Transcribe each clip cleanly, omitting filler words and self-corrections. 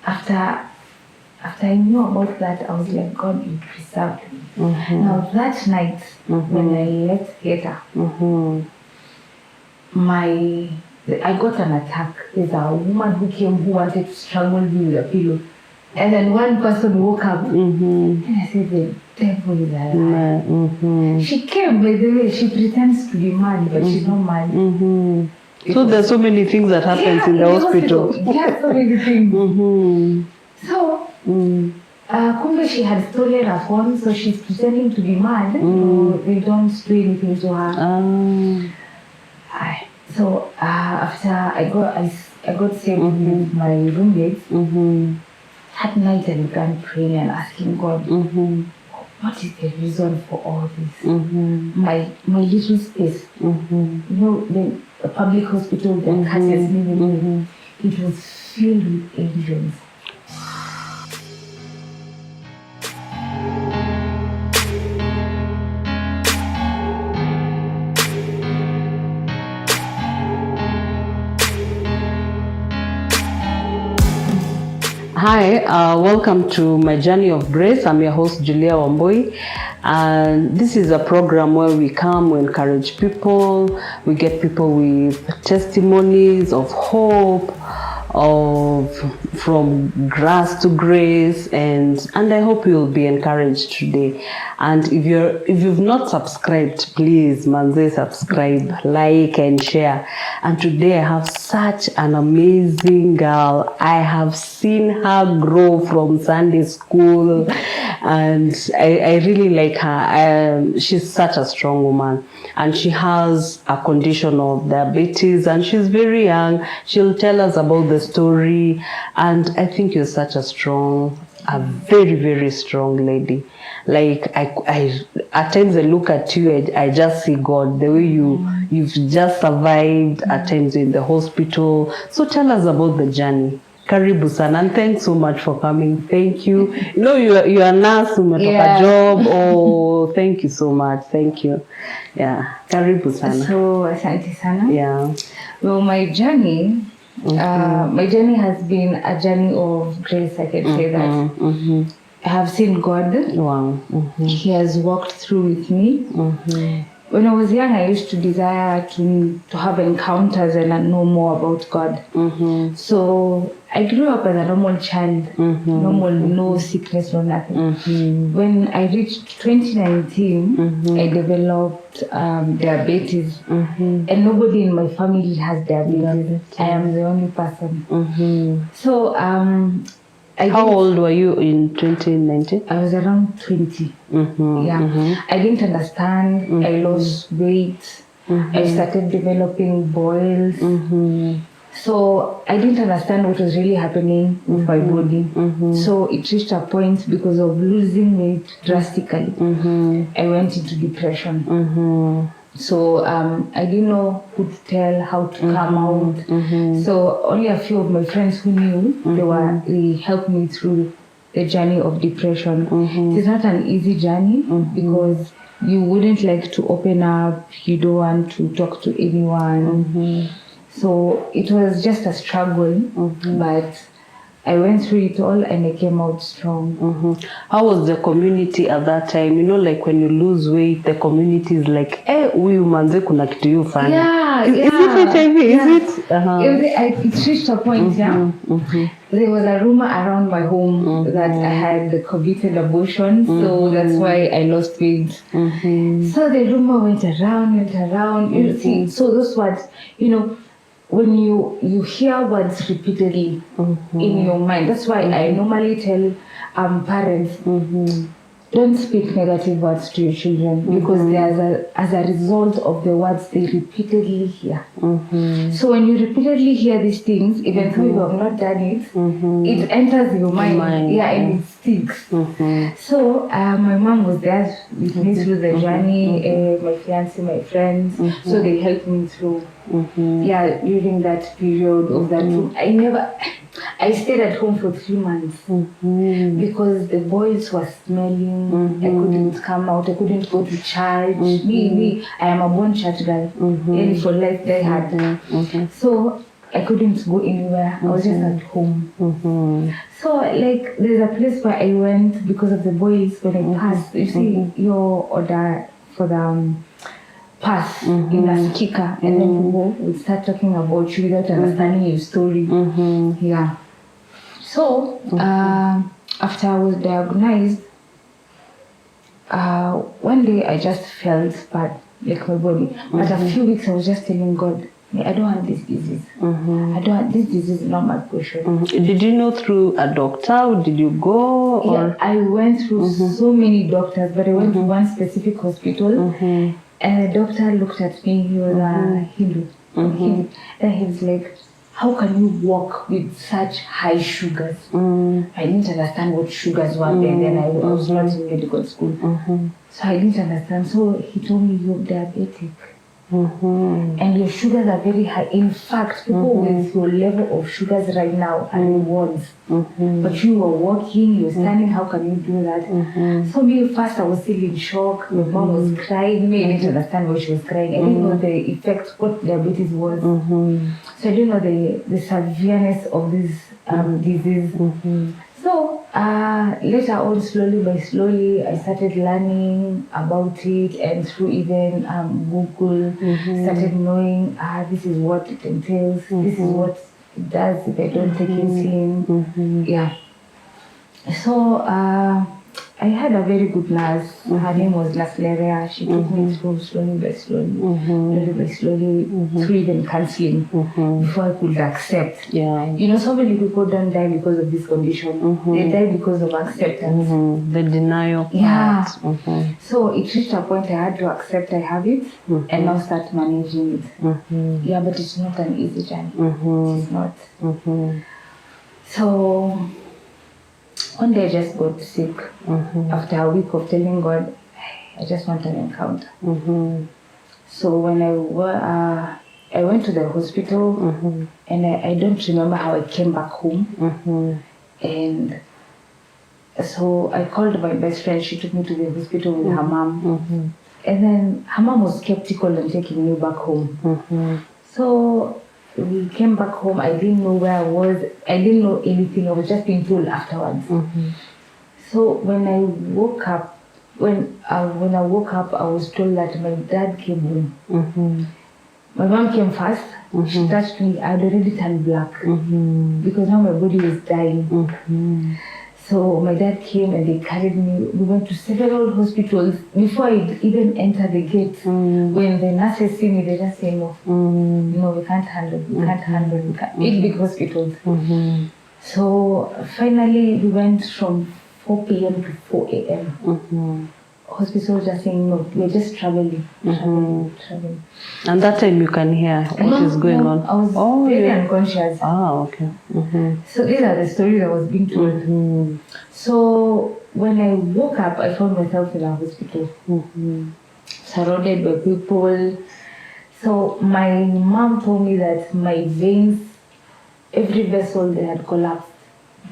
after I knew about that, I was like, God, you preserved me. Now that night, when I left theater, I got an attack. There's a woman who came who wanted to strangle me with a pillow. And then one person woke up. And I said, the devil is alive. She came, by the way, she pretends to be mad, but she's not mad. So there's so many things that happens in the hospital. Yeah, so many things. So, kumbe she had stolen her phone, so she's pretending to be mad. So they don't do anything to her. So after I got saved with my roommates, at night I began praying and asking God, what is the reason for all this? My little space, you know, the public hospital, the curtains, it was filled with angels. Hi, welcome to my journey of grace. I'm your host, Julia Wambui, and this is a program where we come, we encourage people, we get people with testimonies of hope, from grass to grace, and I hope you'll be encouraged today. And if you've not subscribed, please manze subscribe, like and share. And today I have such an amazing girl. I have seen her grow from Sunday school, and I really like her. She's such a strong woman, and she has a condition of diabetes, and she's very young. She'll tell us about the story, and I think you're such a very, very strong lady. Like I at times I look at you, I just see God, the way you've just survived at times in the hospital. So tell us about the journey. Karibu sana, and thanks so much for coming. Thank you. You know, you are a nurse, umetoka job. Oh, thank you so much. Thank you. Yeah, karibu sana. So asante sana. Yeah. Well, my journey has been a journey of grace. I can say that. I have seen God. Wow. He has walked through with me. When I was young, I used to desire to have encounters and know more about God. So I grew up as a normal child, normal, no sickness, no nothing. When I reached 2019, I developed diabetes, and nobody in my family has diabetes. I am the only person. So how old were you in 2019? I was around 20. I didn't understand. I lost weight. I started developing boils. So I didn't understand what was really happening with my body. So it reached a point because of losing weight drastically. I went into depression. So I didn't know who to tell, how to come out. So only a few of my friends who knew, they helped me through the journey of depression. It is not an easy journey because you wouldn't like to open up, you don't want to talk to anyone. So it was just a struggle, but I went through it all and I came out strong. How was the community at that time? You know, like when you lose weight, the community is like, huyu manze kuna kitu yu fanya. Yeah, Is it HIV? Is it? It reached a point, There was a rumor around my home that I had committed abortion, so that's why I lost weight. So the rumor went around. You see, so those words, you know, when you hear words repeatedly in your mind, that's why I normally tell parents, don't speak negative words to your children because as a result of the words they repeatedly hear. So when you repeatedly hear these things, even though you have not done it, it enters your mind. And it sticks. So my mom was there with me through the journey, my fiancé, my friends, so they helped me through. During that period of that, I stayed at home for 3 months because the boys were smelling. I couldn't come out. I couldn't go to church. Me, I am a born church girl. And for life, they had. So I couldn't go anywhere. I was just at home. So like there's a place where I went because of the boys when I passed. You see your order for the pass in a sticker, and then people would start talking about you without understanding your story. Yeah. So after I was diagnosed, one day I just felt bad, like my body. But a few weeks I was just telling God, I don't want this disease. I don't want this disease, not my portion. Did you know through a doctor? Did you go? Or? Yeah, I went through so many doctors, but I went to one specific hospital, and the doctor looked at me. He was a Hindu. And he was like, how can you walk with such high sugars? I didn't understand what sugars were then. I was not in medical school. So I didn't understand. So he told me, you're diabetic. And your sugars are very high. In fact, people with your level of sugars right now are in wards. But you were walking, you were standing, how can you do that? So me first I was still in shock. My mom was crying. Me, I didn't understand why she was crying. I didn't know the effect, what diabetes was. So I didn't know the severeness of this disease. So later on, slowly by slowly, I started learning about it, and through even Google, started knowing this is what it entails, this is what it does if I don't take insulin. Yeah. So I had a very good nurse. Her name was Nurse Lerea. She took me through slowly by slowly, through even counseling before I could accept. You know, so many people don't die because of this condition. They die because of acceptance. The denial part. Yeah. So it reached a point I had to accept I have it and now start managing it. Yeah, but it's not an easy journey. It's not. So one day I just got sick. After a week of telling God, I just want an encounter. So when I went to the hospital, and I don't remember how I came back home. And so I called my best friend. She took me to the hospital with her mom. And then her mom was skeptical on taking me back home. So we came back home. I didn't know where I was. I didn't know anything. I was just being told afterwards. So when I woke up, when I woke up, I was told that my dad came home. My mom came first. She touched me. I had already turned black because now my body was dying. So my dad came and they carried me. We went to several hospitals. Before I even enter the gate, when the nurses see me, they just say, no, we can't handle, we can't handle, we can't. Big hospitals. So finally we went from 4 p.m. to 4 a.m. Hospital just saying, no, we're just traveling. And that time you can hear what is going on. I was very unconscious. Okay. So these are the stories I was being told. So when I woke up, I found myself in a hospital, surrounded by people. So my mom told me that my veins, every vessel, they had collapsed.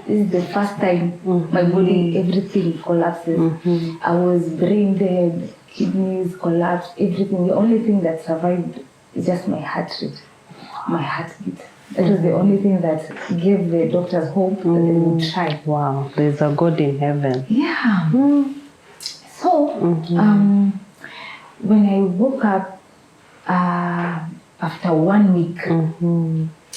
This is the first time my body, everything collapses. I was brain dead, kidneys collapsed, everything. The only thing that survived is just my heart rate, my heartbeat. That was the only thing that gave the doctors hope that they would try. Wow, there's a God in heaven. Yeah. So when I woke up after 1 week,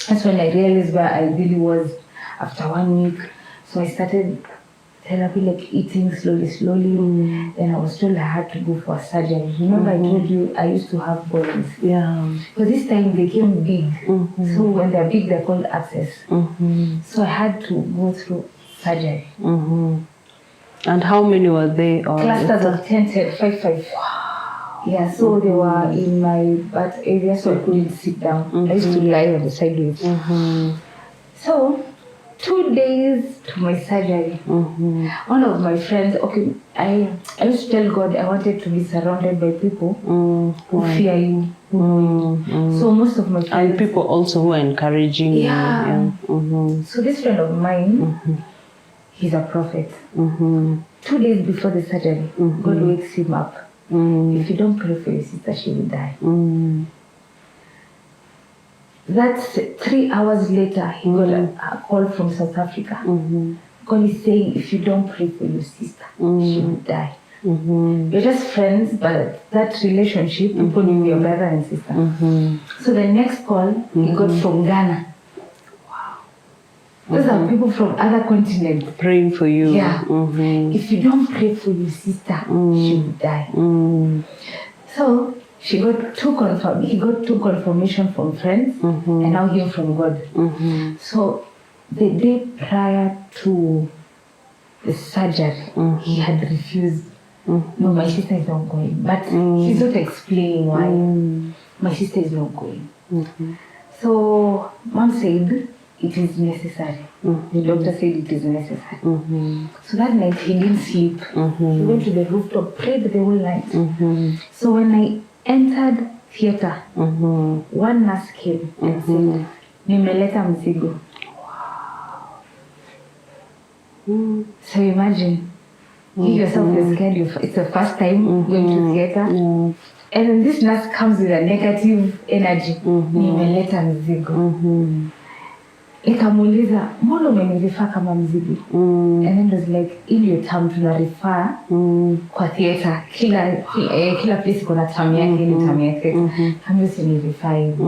that's when I realized where I really was. After 1 week, so I started therapy, like eating slowly. Then I was told I had to go for surgery. Remember I told you I used to have boils. Yeah. But this time they came big. So when they're big, they're called abscess. So I had to go through surgery. And how many were they? Clusters of 10, 5. Wow. Yeah, so they were in my butt area, so I couldn't sit down. I used to lie on the sideways. So 2 days to my surgery, one of my friends, I used to tell God I wanted to be surrounded by people who fear you, who know you. So most of my friends... And people also who are encouraging you. So this friend of mine, he's a prophet. 2 days before the surgery, God wakes him up. If you don't pray for your sister, she will die. That's 3 hours later, he got a call from South Africa. God is saying, if you don't pray for your sister, she will die. You're just friends, but that relationship, people knew your brother and sister. So the next call, he got from Ghana. Those are people from other continents. Praying for you. Yeah. If you don't pray for your sister, she will die. So he got two confirmation from friends, and now hear from God. So the day prior to the surgery, he had refused. No, my sister is not going. But he's not explaining why. My sister is not going. So mom said, it is necessary. The doctor said it is necessary. So that night he didn't sleep. He went to the rooftop, prayed the whole night. So when I entered theater, one nurse came and said, nimeleta mzigo. So imagine, you yourself is scared. It's the first time going to theater. And then this nurse comes with a negative energy. Nimeleta mzigo. Nikamuuliza, mbona umenirifaa kama mzigo? And then it was like, in your term tunarifaa kwa theater. Kila place kuna term yake, ile term yake. Kama usinirifaa hivi.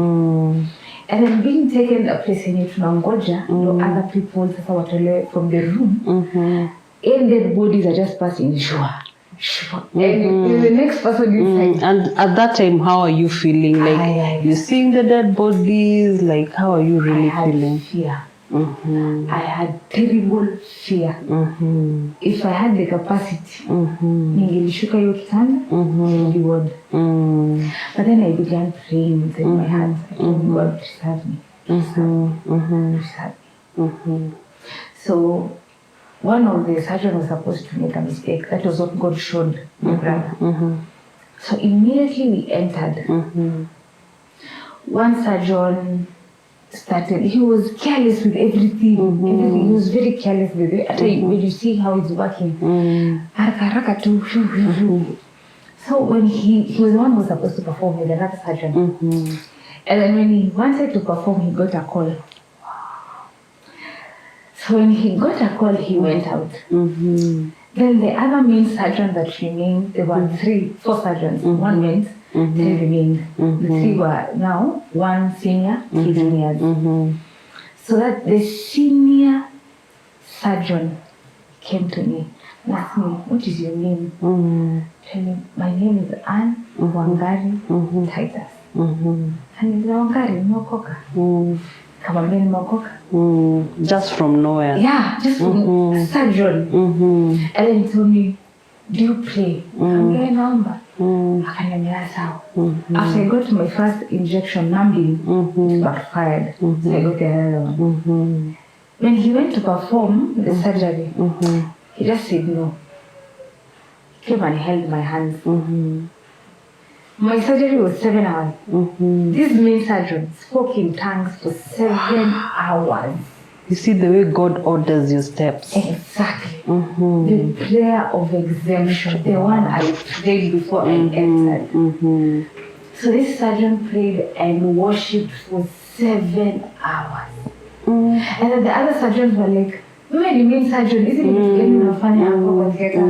And then being taken a place yenye tunangoja, other people sasa watolewe from the room. And dead bodies are just passing, sure. And the next person inside. And at that time, how are you feeling? Like you seeing the dead bodies? Like how are you really feeling? Fear. I had terrible fear. If I had the capacity, ningelishuka hiyo kitanda, I would. But then I began praying within my heart. I told God, preserve me. Preserve me. So one of the surgeons was supposed to make a mistake. That was what God showed my brother. So immediately we entered. One surgeon started, he was careless with everything. He was very careless with it. When you see how it's working. So when he was the one who was supposed to perform with another surgeon. And then when he wanted to perform, he got a call. So when he got a call, he went out. Then the other main surgeon that remained, there were 4 surgeons. One went, 3 remained. The 3 were now 1 senior, 3 juniors. So that the senior surgeon came to me and asked me, what is your name? Tell me, my name is Anne Wangari Titus. And he's Wangari, Mokoka. Just from nowhere. Yeah, just from surgeon. And then he told me, do you pray? After I got my first injection, numbing, it backfired. So I got another one. When he went to perform the surgery, he just said no. He came and held my hands. My surgery was 7 hours. This main surgeon spoke in tongues for 7 hours. You see the way God orders your steps. Exactly. The prayer of exemption, the one I prayed before I entered. So this surgeon prayed and worshipped for 7 hours. And then the other surgeons were like, wewe ni main surgeon, isn't it gani unafanya hapo kwa theater?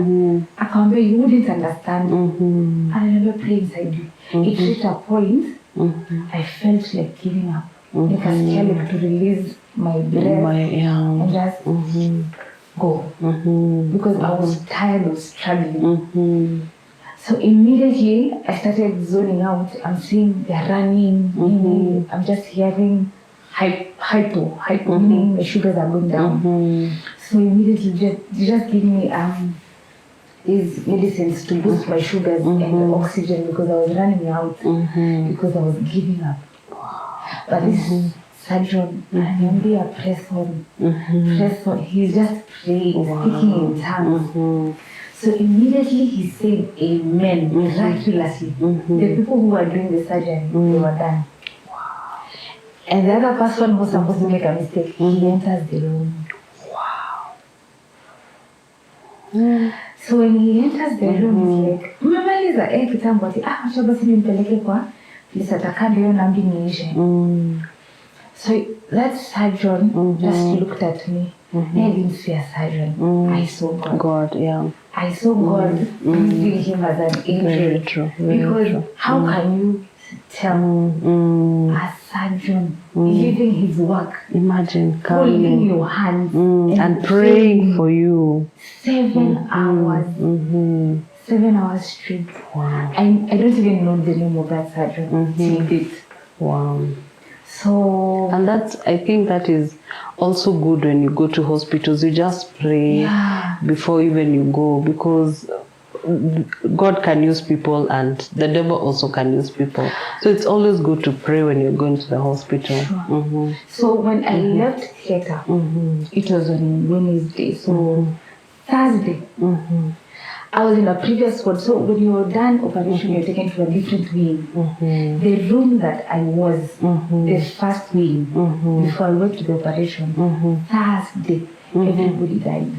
Akamwambia, you wouldn't understand. I remember praying inside you. It reached a point, I felt like giving up. Like I scared like to release my breath and just go. Because I was tired of struggling. So immediately I started zoning out. I'm seeing they're running. I'm just hearing hypo, meaning the sugars are going down. So immediately just give me these medicines to boost my sugars and oxygen because I was running out because I was giving up. But this surgeon, ananiambia press on. He's just praying, speaking in tongues. So immediately he said amen, miraculously. The people who were doing the surgery, they were done. And the other person who was supposed to make a mistake, he enters the room. So when he enters the room, he's like, mmemaliza kitambo ati acha basi nimpeleke kwa please atakande hiyo nambi niishe. So that surgeon just looked at me. I didn't see a surgeon. I saw God. God, yeah. I saw God using him as an angel. Very true. Very Because true. how can you tell a surgeon leaving his work, Imagine holding coming your hands and praying for you. 7 hours. 7 hours straight. Wow. I don't even know the name of that surgeon till date. Wow. So And I think that is also good when you go to hospitals. You just pray before even you go, because God can use people and the devil also can use people. So it's always good to pray when you're going to the hospital. Sure. So when I left theater, it was on Wednesday. So Thursday, I was in a previous ward. So when you're done operation, you're taken to a different wing. The room that I was, the first wing, before I went to the operation, Thursday, everybody died.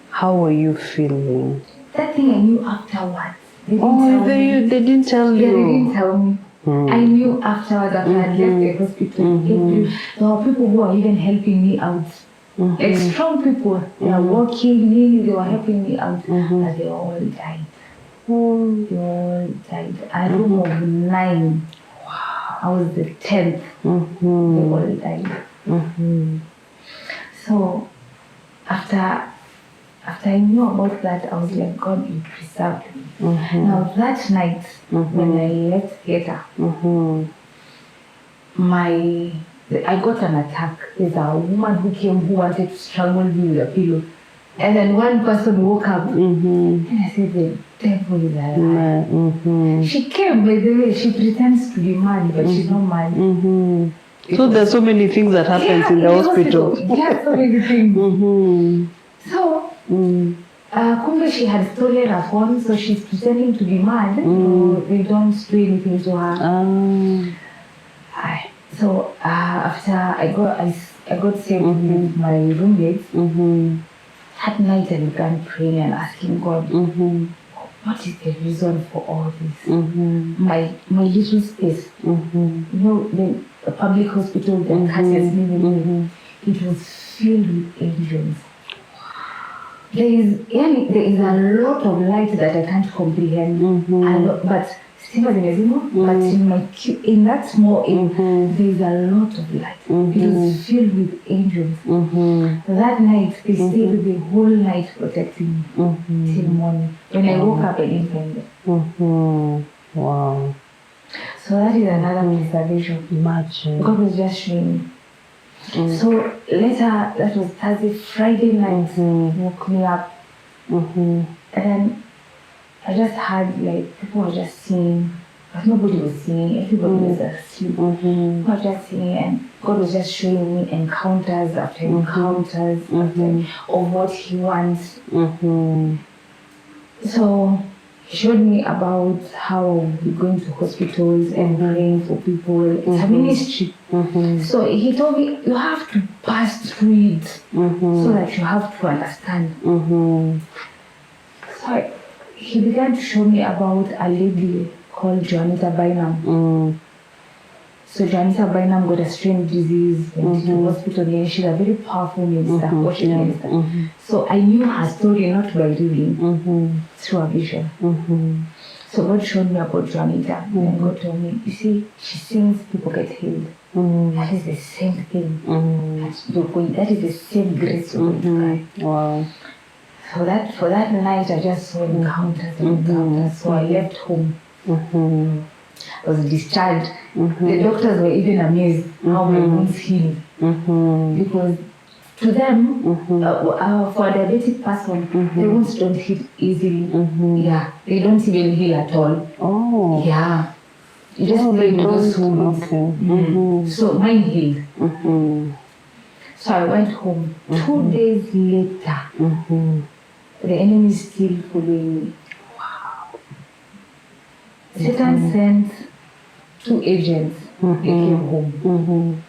How were you feeling? That thing I knew afterwards. They didn't tell you. Yeah, they didn't tell me. I knew afterwards, after I left the hospital. There were people who were even helping me out. Like strong people. They were walking me, they were helping me out. But they all died. They all died. A room of 9. I was the 10th. They all died. So after I knew about that, I was like, God, you preserved me. Now that night, when I left theater, I got an attack. There's a woman who came who wanted to strangle me with a pillow. And then one person woke up. And I said, the devil is alive. She came, by the way, she pretends to be mad, but she's not mad. So there's so many things that happens in the hospital. Yeah, so many things. So, Kumbe, she had stolen her phone, so she's pretending to be mad. So they don't do anything to her. So after I got saved with my roommates, that night I began praying and asking God, what is the reason for all this? My little space, you know, the public hospital that catches me, it was filled with angels. There is a lot of light that I can't comprehend, but in that small area, there is a lot of light. It was filled with angels. That night, they stayed the whole night protecting me till morning. When I woke up, I didn't find them. Wow. So that is another preservation. Imagine. God was just showing me. So later, that was Thursday, Friday night, woke me up. And then I just had, like, people were just singing, but nobody was singing, everybody was asleep. People were just singing, and God was just showing me encounters after encounters of what He wants. So He showed me about how we're going to hospitals and praying for people. It's a ministry. So He told me, you have to pass through it so that you have to understand. So He began to show me about a lady called Juanita Bynum. So Juanita Bynum got a strange disease, went to the hospital, and she's a very powerful minister, worship minister. So I knew her story not by reading, through a vision. So God showed me about Juanita, and God told me, you see, she sings, people get healed. That is the same thing. That is the same grace you're going to carry. Wow. So for that night, I just saw encounters and encounters. So I left home. I was discharged. The doctors were even amazed how my wounds healed. Because to them, for a diabetic person, the wounds don't heal easily. Yeah, they don't even heal at all. Oh. Yeah. You just play with those wounds. So mine healed. So I went home. 2 days later, the enemy is still following me. Wow. Satan sent 2 agents. They came home.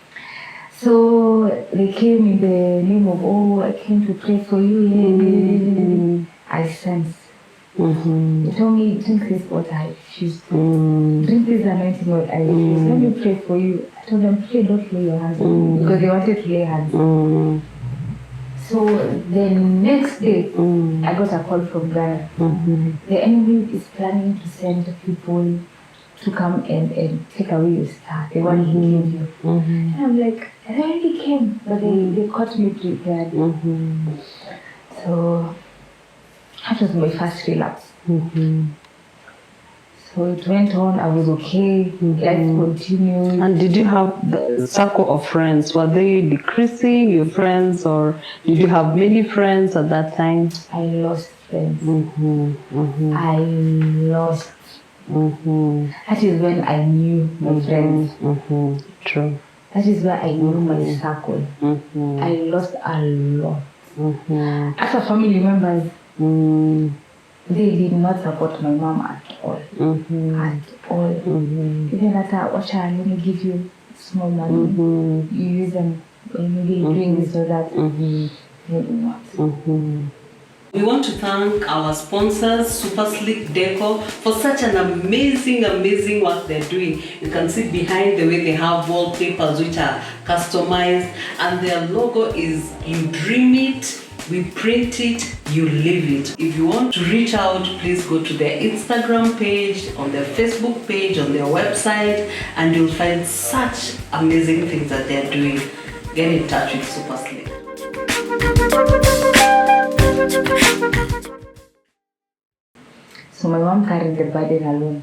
So they came in the name of, I came to pray for you. I sensed Mm-hmm. He told me, drink this water, I refused. Drink this anointing oil, I refused. Let me pray for you. I told them, pray, don't lay your hands on me, because they wanted to lay hands. So the next day, I got a call from Ghana. The enemy is planning to send people to come and take away your star. They want to kill you. And I'm like, I already came, but they caught me prepared. So that was my first relapse. So it went on, I was okay, life continued. And did you have the circle of friends? Were they decreasing, your friends, or did you have many friends at that time? I lost friends. I lost. That is when I knew my friends. True. That is where I knew my circle. I lost a lot. As a family members, they did not support my mom at all. At all. Even at let me give you small money. You use them when you're doing this or that. They do not. We want to thank our sponsors, Super Slick Deco, for such an amazing work they're doing. You can see behind the way they have wallpapers which are customized, and their logo is you dream it, we print it, you live it. If you want to reach out, please go to their Instagram page, on their Facebook page, on their website, and you'll find such amazing things that they're doing. Get in touch with Super Slick. So my mom carried the burden alone.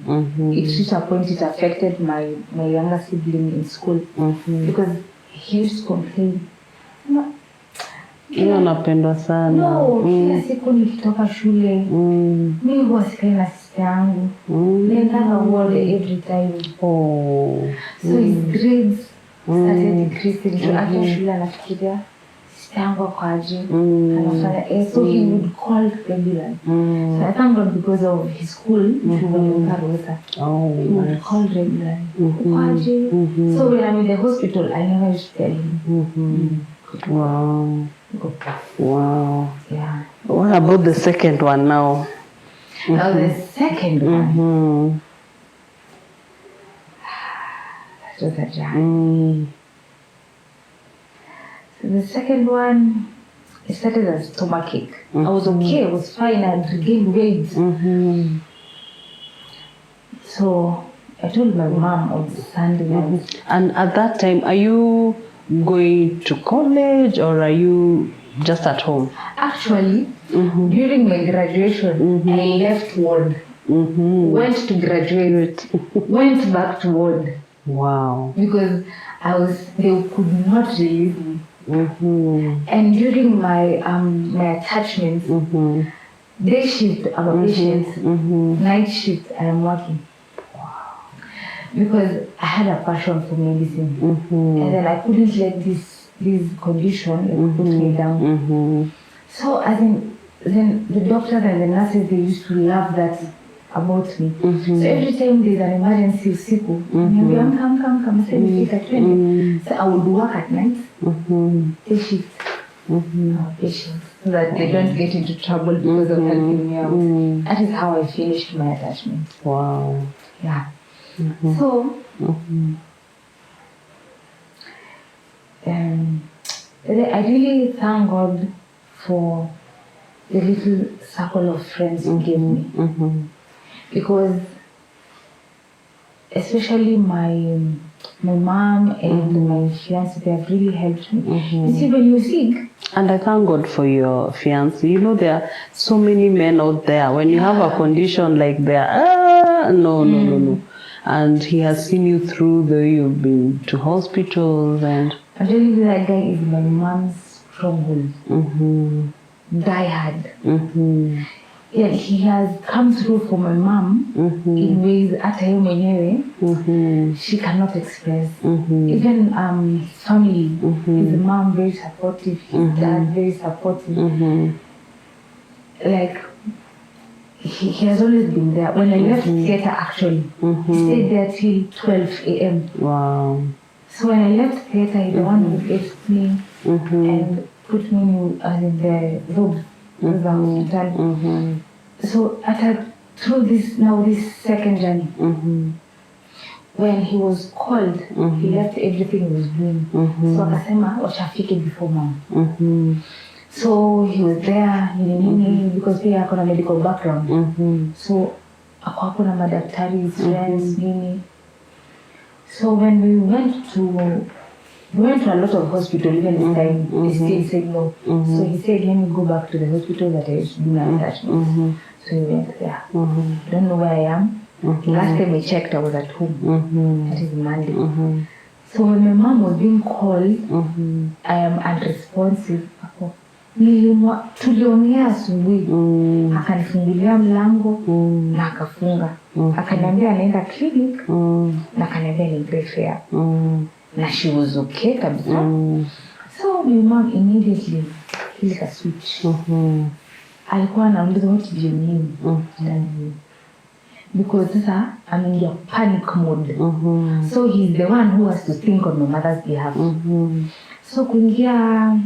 It reached a point it affected my younger sibling in school because he used to complain. Hiyo napendwa sana. No, kila siku nikitoka shule, mimi huwa sikai na sister yangu. Nendanga ward every time. So his grades started decreasing. So after shule anafikiria sister yangu ako aje. Anafanya so he would call regularly. So I thank God because of his school, he would call regularly. Uko aje? So when I'm in the hospital, I never used to tell him. Wow. Wow. Yeah. What about the second one now? Now the second one. That was a journey. So the second one, it started as stomachache. I was okay, I was fine, I had regained weight. So I told my mom on Sunday night. And at that time, are you going to college or are you just at home? Actually, during my graduation, I left ward, went to graduate, went back to ward. Wow. Because they could not release me. And during my my attachments, day shift I'm a patient, night shift I am working. Because I had a passion for medicine, and then I couldn't let this condition put me down. So then the doctors and the nurses, they used to love that about me. So every time there's an emergency siku, come so I would work at night, day shift, patients, so that they don't get into trouble because of helping me out. That is how I finished my attachment. Wow. Yeah. So, I really thank God for the little circle of friends He gave me. Because especially my mom and my fiancé, they have really helped me. You see, when you sick, and I thank God for your fiancé. You know, there are so many men out there. When you have a condition like that, no. And he has seen you through the way you've been to hospitals and... I'm telling you, that guy is my mom's stronghold. Die hard. Yeah, he has come through for my mom in ways hata yeye mwenyewe she cannot express. Even his family, his mom very supportive, his dad very supportive. Like, he has always been there. When I left theatre, actually, he stayed there till 12 a.m. Wow. So when I left theatre, he's the one who gave me and put me in the room, the hospital. So through this second journey, when he was called, he left everything he was doing. So akasema wachafike before mom. So he was there because pia ako na medical background. So ako hapo na madaktari, friends, nini. So when we went to a lot of hospitals, even this time, they still said no. So he said, let me go back to the hospital that I used to do my attachments. So he went there. Don't know where I am. Last time I checked, I was at home. That is Monday. So when my mom was being called, I am unresponsive. Tuliongea asubuhi, akanifungulia mlango na akafunga. Akaniambia anaenda clinic na akaniambia ni prefer. Na she was okay kabisa. So my mom immediately click a switch. Alikuwa anauliza what do you mean? Because sasa ameingia panic mode. So he's the one who has to think on my mother's behalf. So kuingia,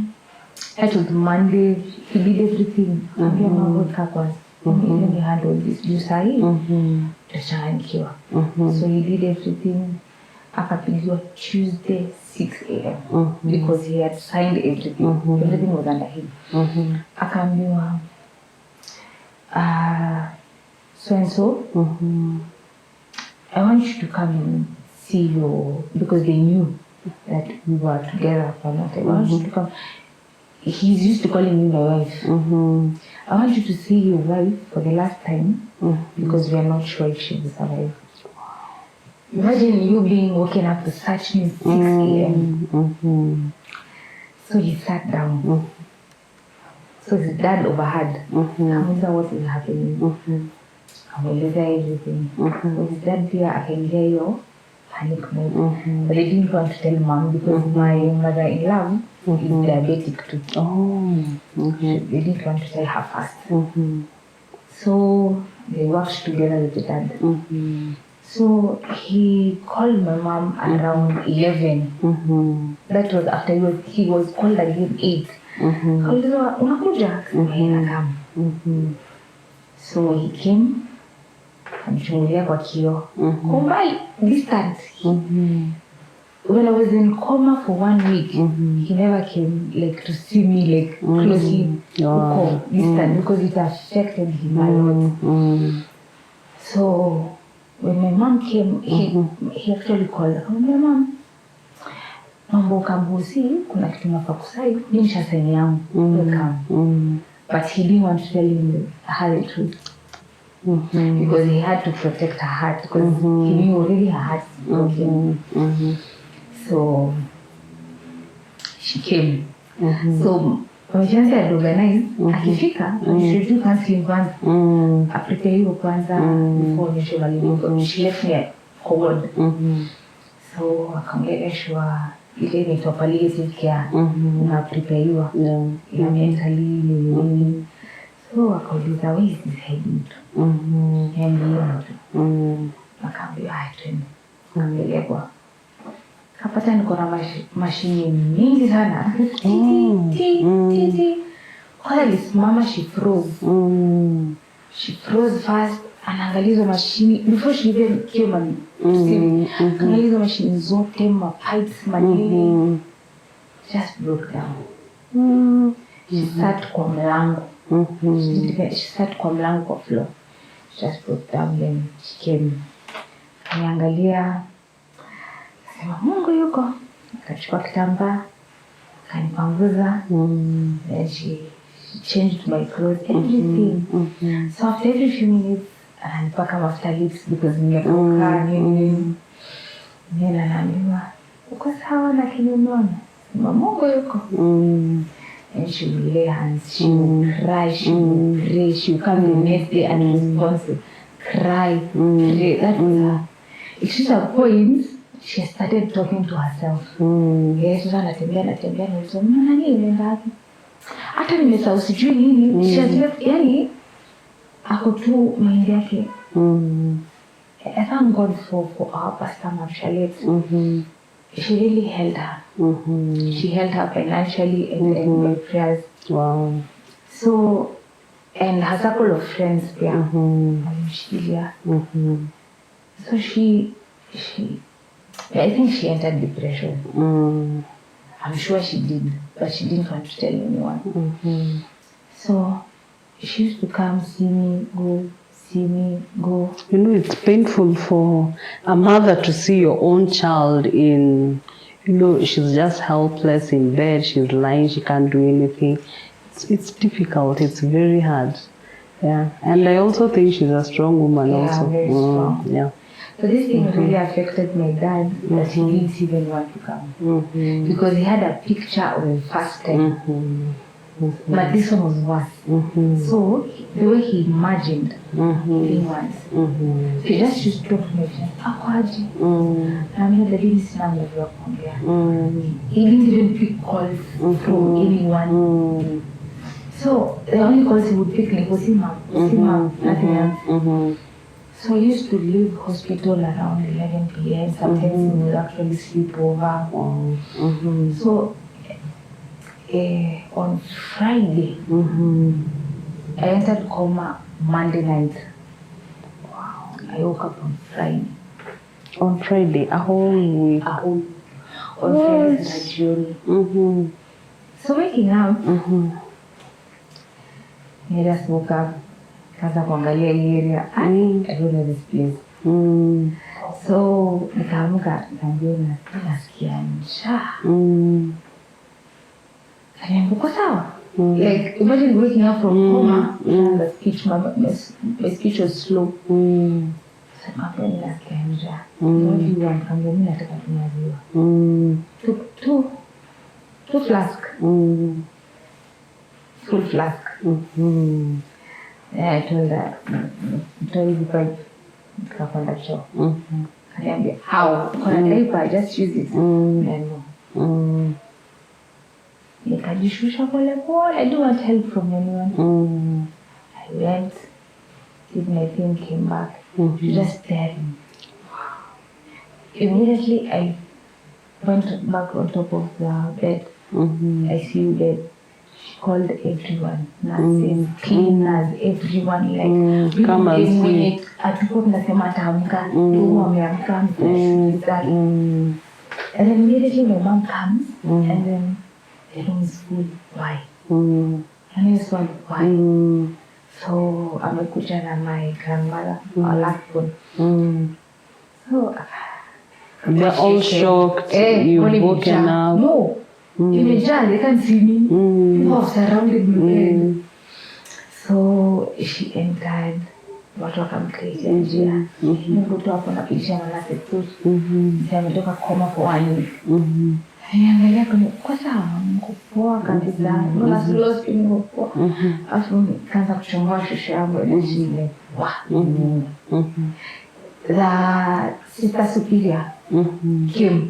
it was Monday, he did everything. Ambia maweka kwanza. Let me handle this. Juu sahi, tutachanganyikiwa. So he did everything. Akapigiwa Tuesday 6 a.m. Because he had signed everything. Everything was under him. Akaambiwa, so and so, I want you to come and see your, because they knew that we were together for not. I want you to come. He's used to calling me my wife. I want you to see your wife for the last time because we are not sure if she will survive. Imagine you being woken up to such me 6 a.m. So he sat down. So his dad overheard. I wonder what is happening. Ameleza everything. So his dad pia akaingia hiyo panic mode. But they didn't want to tell mom because my mother-in-law is diabetic too. They didn't want to tell her first. So they worked together with the dad. So he called my mom around 11. That was after he was called again 8. Kauliza unakuja? Akam. So he came, amchungulia kwa kioo. Kumbali, distant. When I was in coma for 1 week, he never came like to see me like closely, distant, because it affected him a lot. So when my mom came, he actually called. My mom, mambo kambusi, kuna kitu nafaa kusai, mimi nishasaini yangu, welcome. But he didn't want to tell her the truth. Because he had to protect her heart, because he knew already her heart is broken. So she came. So when she had organized, akifika, she should do counseling kwanza. Aprepare hiyo kwanza before nyesho malini. She left me forward. So akamweleshwa ile inaitwa palliative care. Na prepare hiyo ya mentally. So akauliza, where is this heading to? And akaambiwa twende. Akapelekwa. Kapata niko na mashini mingi sana. Kwa alisimama, she froze. She froze fast. Anaangaliza mashini before she even came and see. Anaangaliza mashini zote, pipes, manini. Just broke down. She sat kwa mlango. She sat kwa mlango kwa floor. She just broke down. Then she came. Kaniangalia. Sema Mungu yuko. Akachukua kitambaa. Kanipanguza. Then she changed my clothes, everything. So after every few minutes, ananipaka mafuta lips because nimekauka nini. Nina ananiambia, uko sawa na kinyumeona? Sema Mungu yuko. And she will lay hands, she will cry, she will pray, she will come the next day unresponsive, cry, pray. That was her. It reached a point, she started talking to herself. Yes, sasa natembea nilisema nani unaenda wapi? Hata nimesahau sijui nini. She has left, yani ako tu mind yake. I thank God for our pastor Miraculous. She really held her. She held her financially and by prayers. Wow. So and her circle of friends pia walimshikilia. So she I think she entered depression. I'm sure she did, but she didn't want to tell anyone. So she used to come, see me, go. You know, it's painful for a mother to see your own child in, you know, she's just helpless in bed, she's lying, she can't do anything. It's difficult, it's very hard. Yeah, and I also think she's a strong woman also. Very strong. Yeah. So this thing really affected my dad, that he didn't even want to come. Because he had a picture of the first time. But this one was worse. So the way he imagined being once. He just used to talk to me, akwaji. I mean, the didn't see him over kuongea. He didn't even pick calls from anyone. So the only calls he would pick was Sima, nothing else. So I used to leave hospital around 11 p.m. Sometimes we would actually sleep over. So on Friday, I entered coma Monday night. Wow. I woke up on Friday. On Friday, a whole week. On Friday, Saturday. So waking up, I just woke up. Kaza kuangalia area. I don't know this place. So nikaamka nikaambiwa nasikia njaa. Uko sawa? Like imagine waking up from coma and my speech was slow. So nikaambiwa nasikia njaa. What do you want? Nikaambiwa mimi nataka tu maziwa. Two flask. Full flask. Yeah, I told her, the pipe, nikakwenda choo. Kaniambia, how? Kuna diaper, just use it. No. Nikajishusha pole pole. I don't want help from anyone. I went, did my thing, came back. Just staring. Immediately, I went back on top of the bed. ICU bed. She called everyone, nurses, cleaners, everyone, like, come and see. Atuko tunasema taamka, tu wameamka, and then immediately my mom comes, and then the room is full. Why? And I was like, why? So amekuja na my grandmother, our last one. So they're all shocked. You've woken up. No. Imejaa, they can't see me. People have surrounded me. So she entered. Watu wakamkreatia njia. Mtu hapo anapisha na nasi tu. Ametoka coma for 1 week. Niangalia kwa sawa, mko poa kabisa. Mbona slow speed mko poa. Afu kaanza kuchongoa shushu yangu na chile. The sister superior came.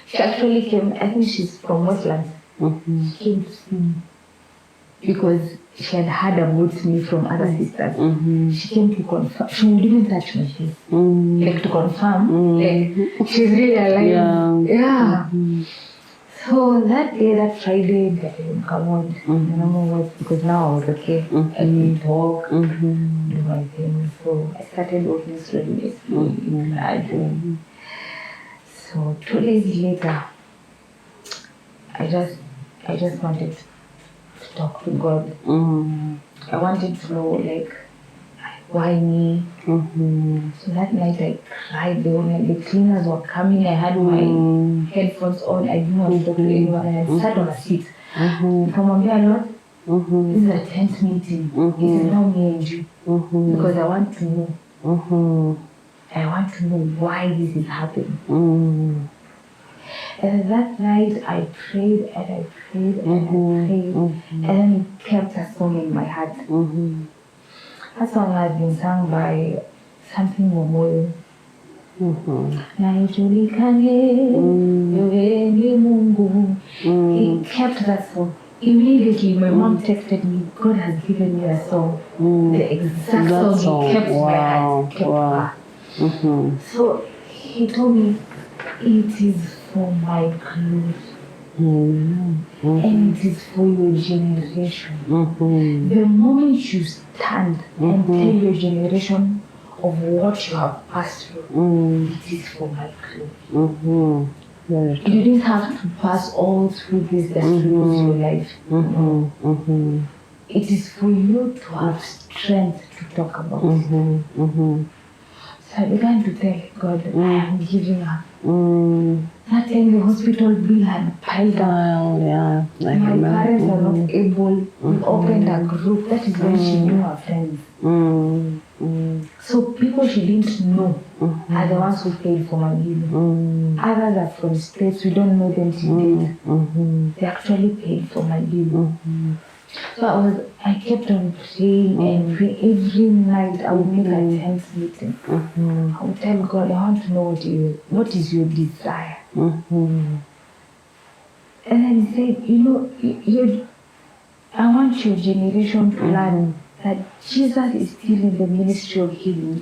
She actually came, I think she's from Westlands. She came to see me because she had heard about me from other sisters. She came to confirm. She would even touch my face. Like to confirm, like she's really alive. Yeah. So that day, that Friday, I didn't come out. I don't know what, because now I was okay. I could talk, do my thing. So I started walking slowly, gradually. So 2 days later, I just wanted to talk to God. I wanted to know, like, why me? So that night I cried. The cleaners were coming. I had my headphones on. I didn't want to talk to anyone. And I sat on a seat. Nikamwambia Lord, this is a tent meeting. It is now me and you. Because I want to know. I want to know why this is happening. And that night I prayed and I prayed and I prayed. And then it kept a song in my heart. That song has been sung by something Momoyo. Na ijulikane, wewe ni Mungu. He kept that song. Immediately my mom texted me, God has given me a song. The exact song he kept my heart. Kept So he told me, it is for my glory. And it is for your generation. The moment you stand and tell your generation of what you have passed through, it is for my glory. You didn't have to pass all through this just to lose your life. No. It is for you to have strength to talk about. So I began to tell God, I am giving up. That time the hospital bill had piled up. My parents are not able. We opened a group. That is when she knew her friends. So people she didn't know are the ones who paid for my bill. Others are from states. We don't know them today. They actually paid for my bill. So I kept on praying and praying. Every night I would make a tense meeting. I would tell God, I want to know what is your desire. And then he said, I want your generation to learn that Jesus is still in the ministry of healing.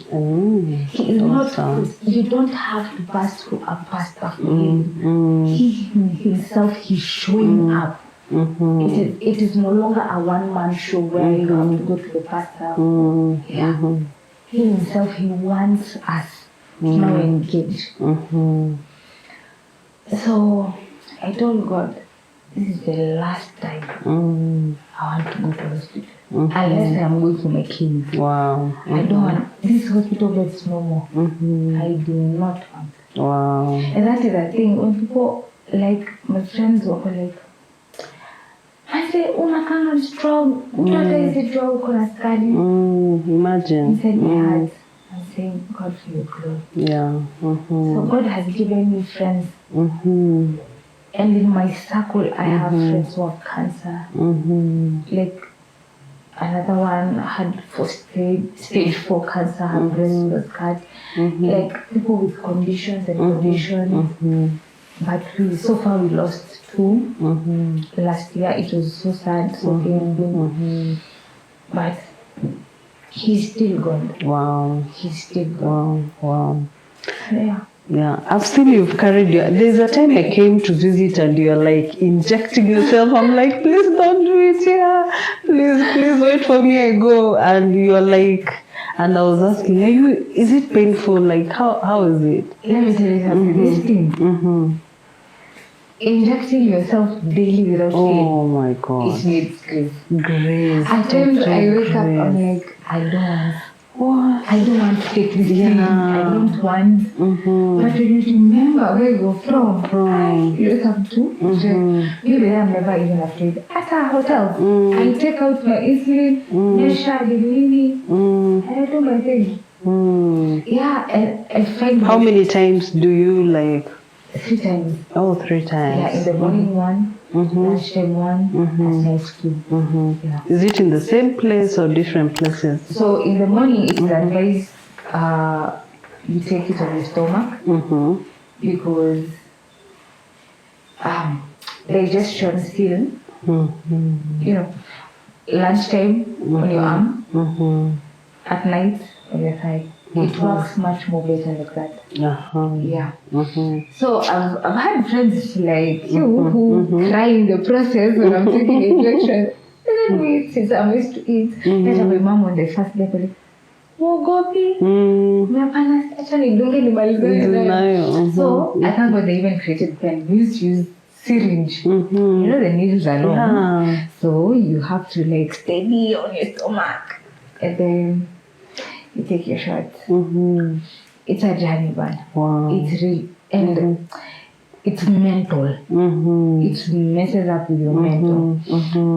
He is not, you don't have to pass through a pastor for healing. He himself, he's showing up. It is no longer a one-man show where you have to go to the pastor. He himself, he wants us to now engage. So I told God, this is the last time I want to go to the hospital. Unless I'm going for my kids. Wow. I don't want, this hospital beds no more. I do not want. Wow. And that is the thing, when people, like my friends were like, I say, unakanga strong. Utata is strong, kuna skali. Imagine. Inside my heart, I'm saying, God for your glory. Yeah. So God has given me friends. And in my circle, I have friends who have cancer. Like another one had stage 4 cancer, her breast was cut. Like people with conditions and conditions. But so far we lost 2. Last year it was so sad, so painful. But he's still gone. Wow. He's still gone. Wow. Yeah. I've seen you've carried there's a time I came to visit and you're like injecting yourself. I'm like, please don't do it here. Please wait for me, I go. And you're like, and I was asking, is it painful? Like, how is it? Let me tell you something. This thing, injecting yourself daily without pain. Oh my God. It needs grace. At times I wake up, I'm like, I don't want to take this thing. I don't want. But when you remember where you go from, you wake up to. Maybe I'm never even afraid. At a hotel, I take out my insulin, measure the limit, and I do my thing. Yeah, and I find. How many times do you like? 3 times. Oh, 3 times. Yeah, in the morning one, lunchtime one, and night 2. Yeah. Is it in the same place or different places? So in the morning, it's advised you take it on your stomach because digestion still, lunchtime on your arm, at night on your thigh. It works much more better like that. Yeah. So I've had friends like you who cry in the process when I'm taking injection. Let me eat since I'm used to eat. Later my mom on the first day like, wogopi. So I thank God they even created pen. We used to use syringe. You know the needles are long. So you have to like steady on your stomach. And then you take your shot. It's a journey, man. Wow. It's real. And it's mental. It messes up with your mental.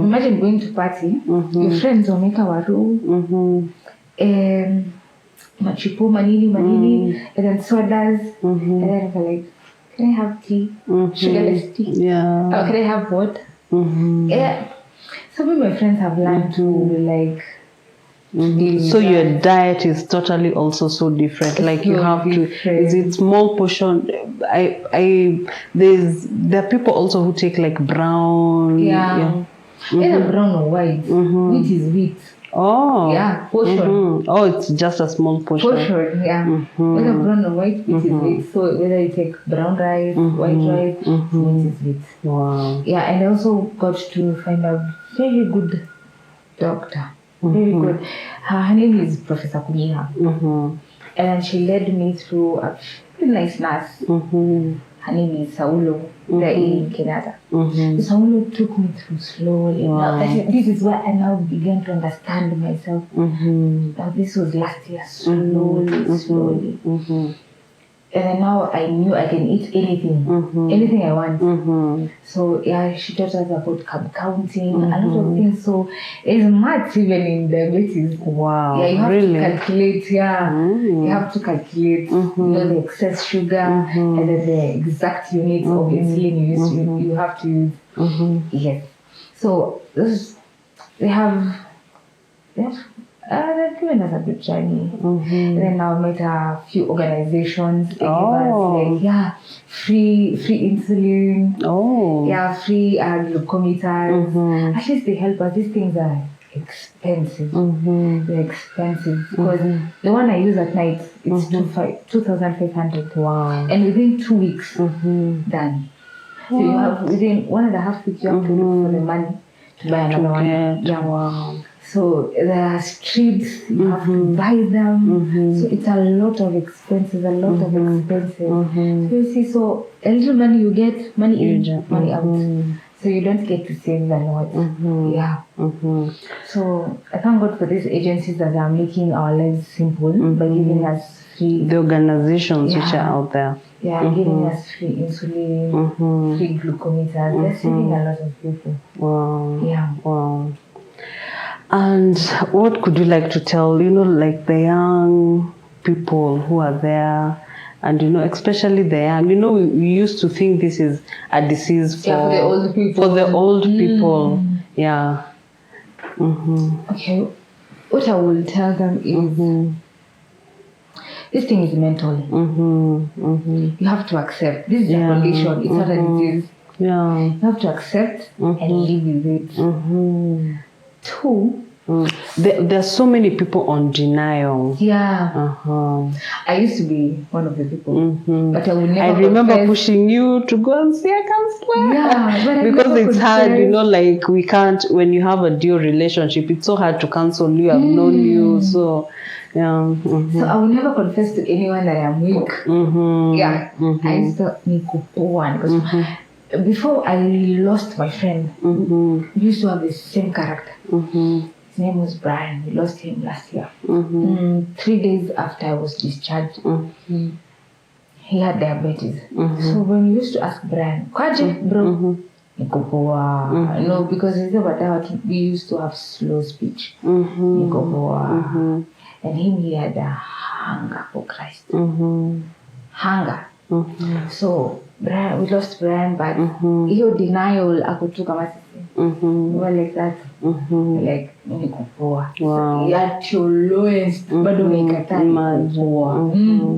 Imagine going to party, your friends will make our room, machipo, manini, and then sodas, and then they're like, can I have tea? Sugarless tea? Yeah. Or can I have what? Yeah. Some of my friends have learned to like. So your diet is totally also so different. Like you have to. Is it small portion? There are people also who take like brown. Either brown or white. Wheat is wheat. Oh. Yeah, portion. Oh, it's just a small portion. Portion, yeah. Whether brown or white, it is meat. So whether you take brown rice, white rice, it is meat. Wow. Yeah, and I also got to find a very good doctor. Very good. Her name is Professor Kumiha. And then she led me through a very nice nurse. Her name is Saulo. They're in Canada. Saulo took me through slowly. Now, this is where I now began to understand myself. Now, this was last year, slowly. And then now I knew I can eat anything I want. So yeah, she taught us about counting, a lot of things. So it's maths even in diabetes. Wow. Yeah, you have really? to calculate. Yeah, you have to calculate. You know, the excess sugar and then the exact units of insulin you have to use. Yes. So they have. They've given us a good journey. And then now I met a few organizations. They give us like, free insulin. Free glucometers. At least they help us. These things are expensive. They're expensive because the one I use at night it's 2,500. Wow. And within 2 weeks, done. So you have within 1.5 weeks you have to look for the money to buy another one. Yeah. Wow. So there are strips, you have to buy them. So it's a lot of expenses, So you see, so a little money you get, money in, money out. So you don't get to save a lot. Yeah. So I thank God for these agencies that are making our lives simple by giving us free. The organizations which are out there. Yeah, giving us free insulin, free glucometers. They're saving a lot of people. Wow. Yeah. Wow. And what could you like to tell, like the young people who are there, and, especially the young, we used to think this is a disease for the old people. For the old people, yeah. Okay, what I will tell them is, this thing is mental. You have to accept. This is a condition, it's not a disease. Yeah. You have to accept and live with it. 2, there's so many people on denial. Yeah. I used to be one of the people, but I would never. I remember pushing you to go and see a counselor. Yeah, but because it's hard, like we can't. When you have a dual relationship, it's so hard to counsel you. I've known you, so yeah. So I will never confess to anyone that I am weak. Yeah, I used to because. Before I lost my friend, we used to have the same character. His name was Brian. We lost him last year. 3 days after I was discharged, he had diabetes. So when we used to ask Brian, Kwaje, bro? No, because we used to have slow speech. And he had a hunger for Christ. Hunger. So Brian, we lost Brian, but your denial akutu kama sisi. We were like that. Like nikupoa. Wow. At your lowest, bado unaikataa nikupoa.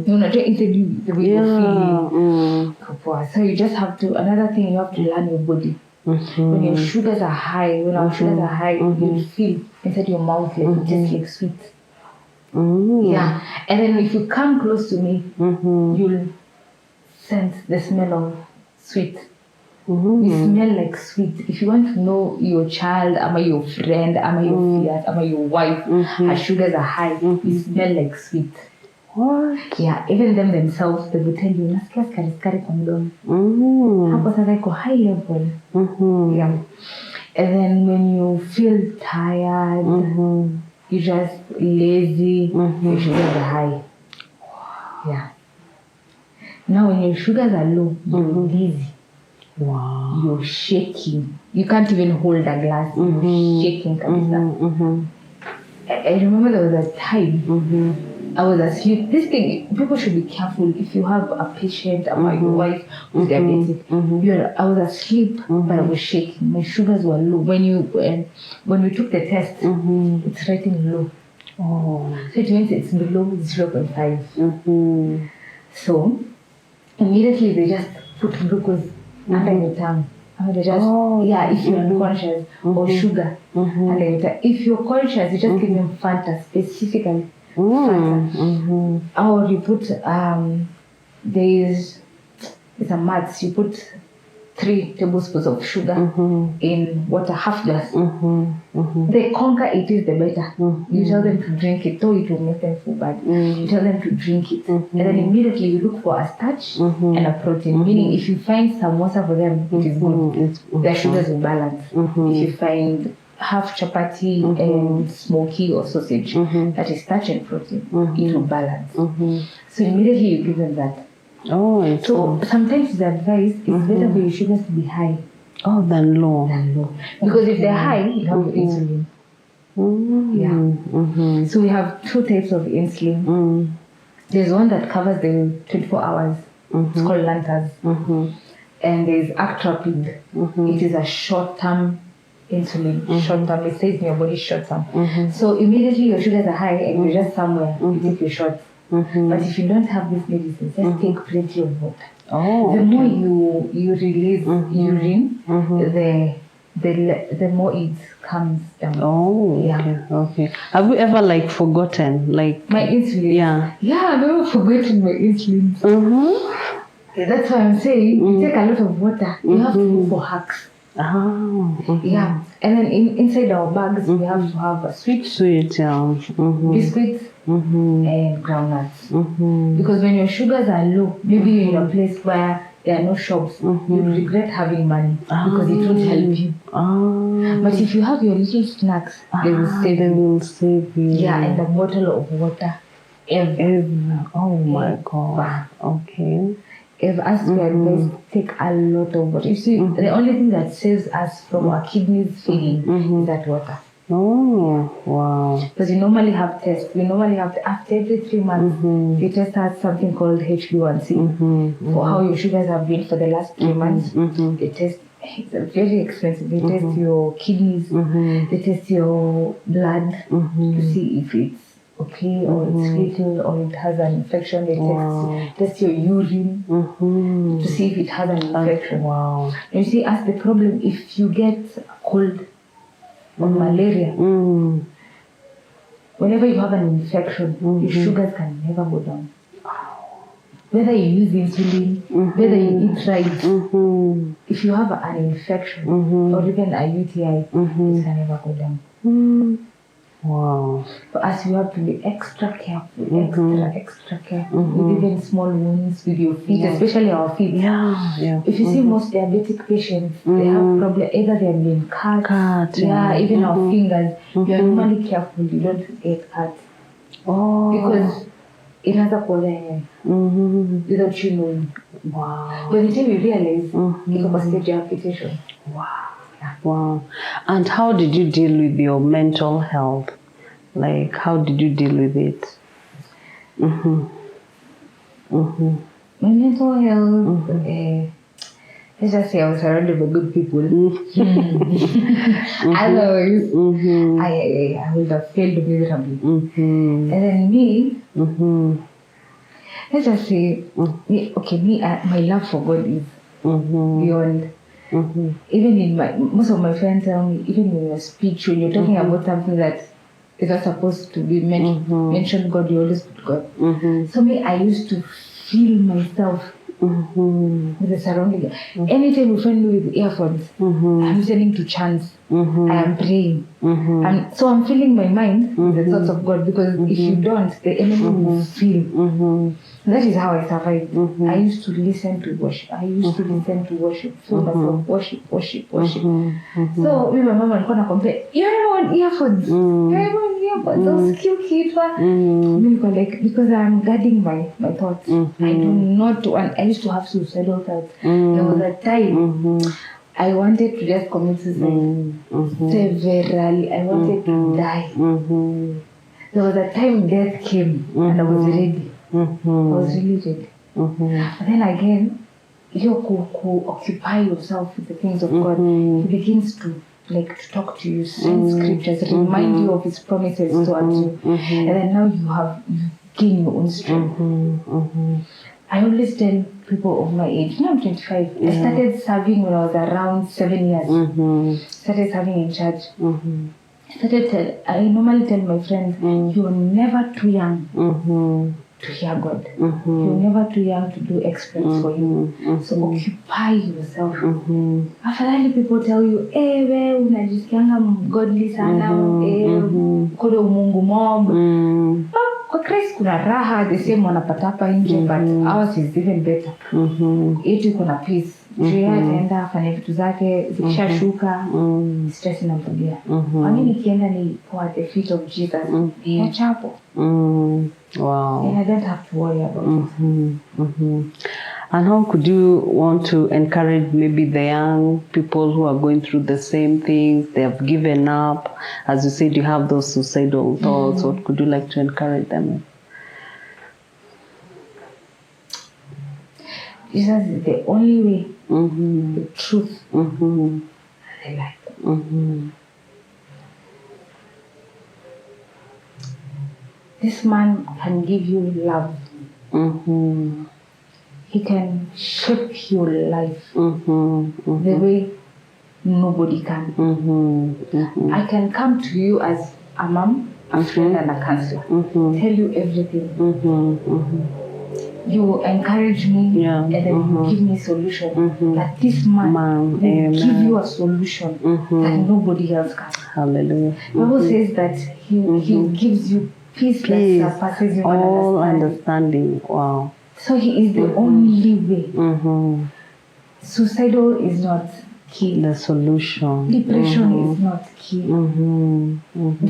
Unajua interview the way you feel. Kupoa. So you just have to, another thing, you have to learn your body. When your sugars are high, you feel inside your mouth like it tastes like sweet. Yeah. And then if you come close to me, you'll sense the smell of sweet. We smell like sweet. If you want to know your child, am I your friend, am I your fiat, am I your wife, her sugars are high, we smell like sweet. What? Yeah, even them themselves, they will tell you, nasikia skari kwa mdomo. Hapo sasa iko high level. Yeah. And then when you feel tired, you're just lazy, your sugars are high. Yeah. Now when your sugars are low, you're lazy. Wow. You're shaking. You can't even hold a glass. You're shaking. I remember there was a time I was asleep. This thing, people should be careful. If you have a patient or your wife who's diabetic, I was asleep, but I was shaking. My sugars were low. When we took the test, it's writing low. So it means it's below 0.5. So immediately they just put glucose under your tongue. Or they just, if you're unconscious, or sugar. And later, if you're conscious, you just give them Fanta specifically. Fanta. Or you put, it's a maths, you put 3 tablespoons of sugar in water, half glass. The conquer it is the better. You tell them to drink it, though it will make them feel bad. You tell them to drink it. And then immediately you look for a starch and a protein. Meaning if you find samosa for them, it is good. Their sugars will balance. If you find half chapati and smoky or sausage, that is starch and protein, it will balance. So immediately you give them that. So sometimes the advice is better for your sugars to be high than low. Because if they're high, you have your insulin. So we have 2 types of insulin. There's one that covers the 24 hours. It's called Lantus. And there's Actrapid. It is a short-term insulin. Short-term, it stays in your body short-term. So immediately your sugars are high and you're just somewhere, you take your shots. But if you don't have this medicine, just take plenty of water. The more you release urine, the more it comes down. Okay. Have you ever forgotten my insulin? I've never forgotten my insulin. That's why I'm saying you take a lot of water. You have to go for hacks. And then inside our bags we have to have a sweet, biscuits, and groundnuts. Because when your sugars are low, maybe you're in a place where there are no shops, you regret having money because it won't help you. But if you have your little snacks, they will save you. And a bottle of water every. Oh my God. Okay. If us to advise, take a lot of water. You see, the only thing that saves us from our kidneys failing is that water. Because you normally have tests. We normally have after every 3 months, they test us something called HB1C for how your sugars have been for the last 3 months. They test. It's very expensive. They test your kidneys. They test your blood to see if it's okay, or it's little, or it has an infection. They test your urine to see if it has an infection. You see, as the problem, if you get a cold or malaria, whenever you have an infection, your sugars can never go down. Whether you use insulin, whether you eat right, if you have an infection or even a UTI, it can never go down. For us, you have to be extra careful, extra careful with even small wounds with your feet, especially our feet. If you see most diabetic patients, they have problem. Either they have been cut, even our fingers. You are normally careful you don't get cut because it has a problem without you knowing. By the time you realize, you can stage your amputation. And how did you deal with your mental health? How did you deal with it? My mental health, let's just say I was surrounded by good people. Otherwise, I would have failed miserably. And then me, let's just say, my love for God is beyond. Even in most of my friends tell me, even in your speech, when you're talking about something that is not supposed to be mentioned God, you always put God. So me, I used to feel myself with the surrounding. Anytime you find me with earphones, I'm listening to chants. I am praying. So I'm filling my mind with the thoughts of God, because if you don't, the enemy will feel. That is how I survived. I used to listen to worship. Feel myself worship. So me, my mama alikuwa anakwambia, you want earphones. Those cute kids. Because I'm guarding my thoughts. I do not want. I used to have suicidal thoughts. There was a time I wanted to just commit suicide. Severally, I wanted to die. There was a time death came and I was ready. I was really ready. But then again, you occupy yourself with the things of God. He begins to talk to you, send scriptures, remind you of His promises towards you. And then now you gain your own strength. I always tell people of my age, now I'm 25. I started serving when I was around 7 years. Started serving in church. I normally tell my friends, you're never too young to hear God. You're never too young to do exploits for you. So occupy yourself. Afadhali people tell you, we unajisikianga godly sana, kule umungu mob. Kwa Christ kuna raha, the same wanapata hapa nje, but ours is even better. Yetu kuna peace. Juu ataenda afanye vitu zake, zikishashuka, stress inamrudia. Mimi nikienda ni at the feet of Jesus. Ni chapo. Wow. And I don't have to worry about it. And how could you want to encourage maybe the young people who are going through the same things, they have given up? As you said, you have those suicidal thoughts. What could you like to encourage them with? Jesus is the only way, the truth, and the light. This man can give you love. He can shape your life the way nobody can. I can come to you as a mom, a friend, and a counselor. Tell you everything. You encourage me, and then you give me a solution. That this man will give you a solution that nobody else can. Hallelujah. The Bible says that he gives you peace that surpasses your all understanding. Wow. So he is the only way. Suicidal is not key. The solution. Depression is not key.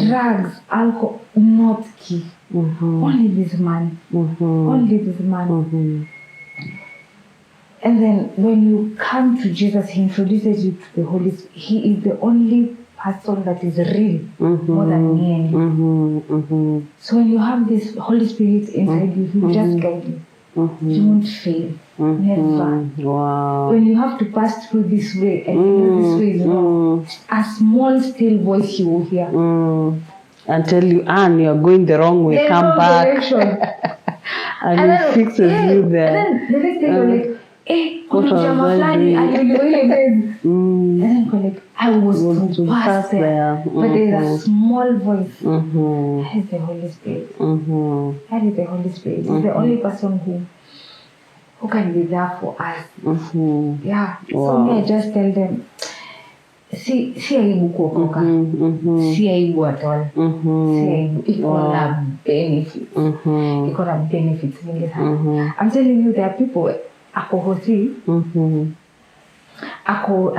Drugs, alcohol, not key. Only this man. Only this man. And then when you come to Jesus, he introduces you to the Holy Spirit. He is the only person that is real more than me and you. So when you have this Holy Spirit inside you, he will just guide you. You won't fail. Never. Wow. When you have to pass through this way, and you know this way is wrong, a small still voice you will hear. And tell you, Anne, you're going the wrong way, The come wrong back. direction. And he fixes you there. And then the next day you're like, what was I doing? And then you're like, I was to pass there. But there's a small voice. That is the Holy Spirit. That is the Holy Spirit. He's the only person who can be there for us. Yeah. So me, I just tell them, si aibu kuokoka. Si aibu at all. Si aibu. Iko na benefits. Iko na benefits mingi sana. I'm telling you, there are people, ako hosi, ako,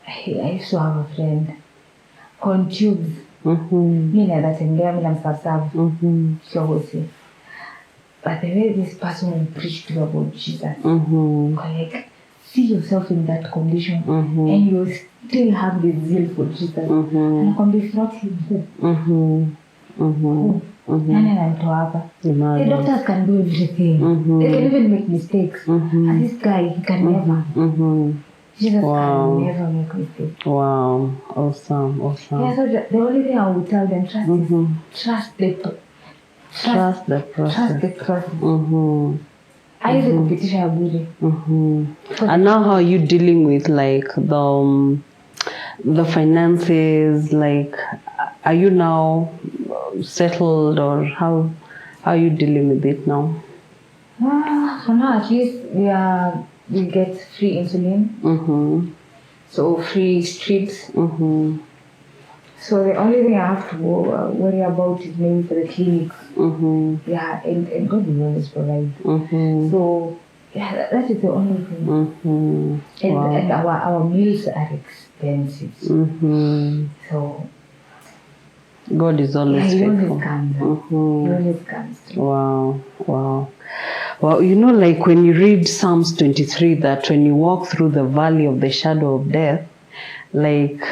I used to have a friend, on tubes. Mi naeza tembea, mi namsasabu, kiwa hosi. But the way this person will preach to you about Jesus, like, see yourself in that condition, and you still have the zeal for Jesus. And I can be not him who? Nani anamtoa hapa? The doctors can do everything. They can even make mistakes. And this guy, he can never. Jesus can never make mistakes. Wow, awesome. Yeah, so the only thing I would tell them, trust the process. Trust the process. I use the competition ya bure. And now how are you dealing with like the finances? Like, are you now settled, or how are you dealing with it now? For now, at least we get free insulin. So free strips. So the only thing I have to worry about is maybe for the clinics. Yeah, and God will always provide. So yeah, that is the only thing. And our meals are expensive. So God is always faithful. He always comes through. Wow. Well, you know, like when you read Psalms 23, that when you walk through the valley of the shadow of death, like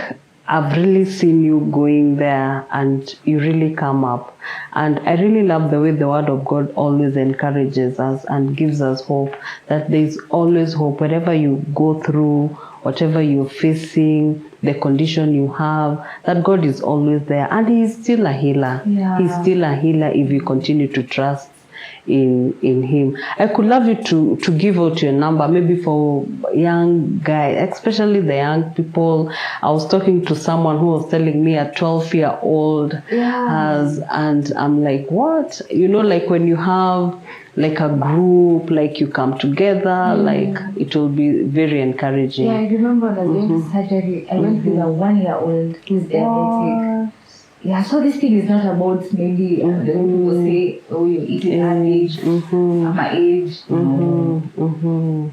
I've really seen you going there and you really come up. And I really love the way the word of God always encourages us and gives us hope, that there's always hope. Whatever you go through, whatever you're facing, the condition you have, that God is always there. And He's still a healer. Yeah. He's still a healer if you continue to trust in him. I could love you to give out your number, maybe for young guys, especially the young people. I was talking to someone who was telling me a 12-year-old has, and I'm like, what? You know, like when you have like a group, like you come together, like it will be very encouraging. Yeah, I remember when I went to surgery, I went with a 1-year-old who's diabetic. Yeah, so this thing is not about maybe the people say, oh, you're eating our age, my age.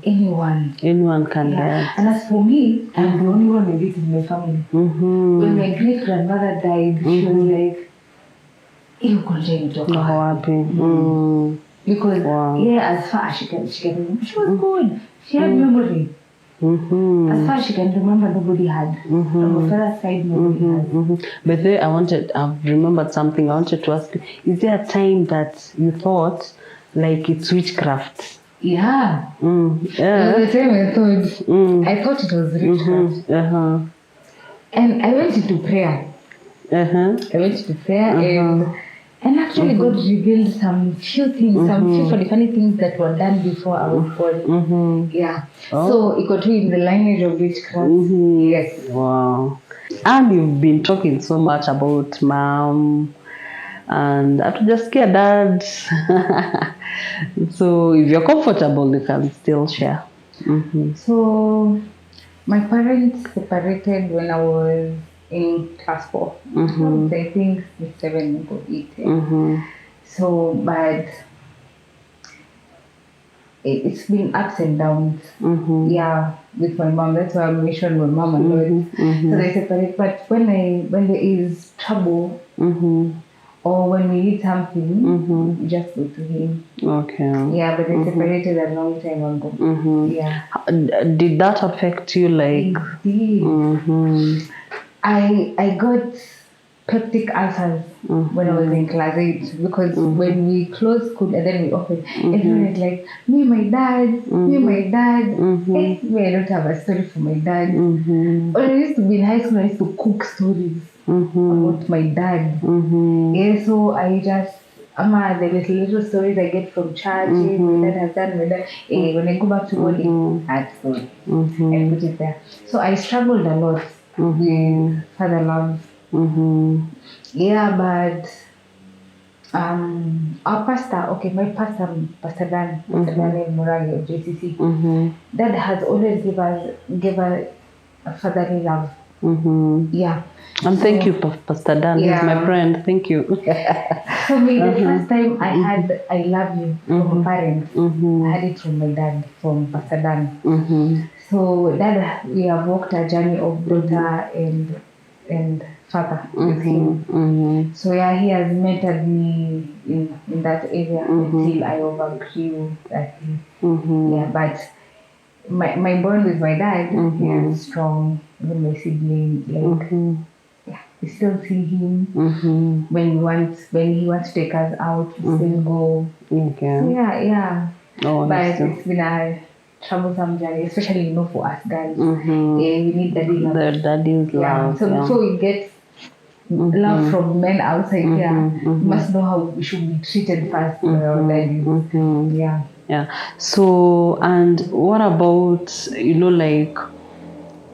Anyone can get. And as for me, I'm the only one with it in my family. When my great grandmother died, she was like, you continue to talk happy. Because as far as she can remember, she was good. She had memory. As far as she can remember, nobody had. From the father's side, nobody had. But then I've remembered something. I wanted to ask you, is there a time that you thought like it's witchcraft? Yeah. There was a time I thought it was witchcraft. And I went into prayer. And actually God revealed some few things, some few funny things that were done before I was born. Yeah. So it got in the lineage of witchcraft. Yes. Wow. And you've been talking so much about mom and hatujasikia dad. So if you're comfortable, you can still share. So my parents separated when I was in class 4. I think 7 or 8. So, but it's been ups and downs. Yeah, with my mom. That's why I mentioned my mom a lot. So they separate. But when there is trouble, or when we need something, we just go to him. Okay. Yeah, but they separated a long time ago. Yeah. Did that affect you? Like, it did. I got peptic ulcers when I was in class 8 because when we closed school and then we opened, everyone was like, me and my dad. Me, I don't have a story for my dad. When I used to be in high school, I used to cook stories about my dad. Yeah, so I just, the little stories I get from church, my dad has done, when I go back to body, I put it there. So I struggled a lot with father love. Yeah, but our pastor, my pastor, Pastor Dan in Miraculous of JCC, Dad has always gave us a fatherly love. Yeah. And thank you, Pastor Dan. He's my friend. Thank you. For me, the first time I had I love you from a parent, I had it from my dad, from Pastor Dan. So Dad, we have walked a journey of daughter and father with him. So yeah, he has mentored me in that area until I overgrew that thing. Yeah, but my bond with my dad is strong. Even my sibling, we still see him when he wants to take us out, we still go. Okay. So yeah. But nice. it's been a troublesome journey, especially for us girls. We need daddy love. The daddy's love. So before we get love from men outside here, we must know how we should be treated first by our daddies. Yeah. So, and what about like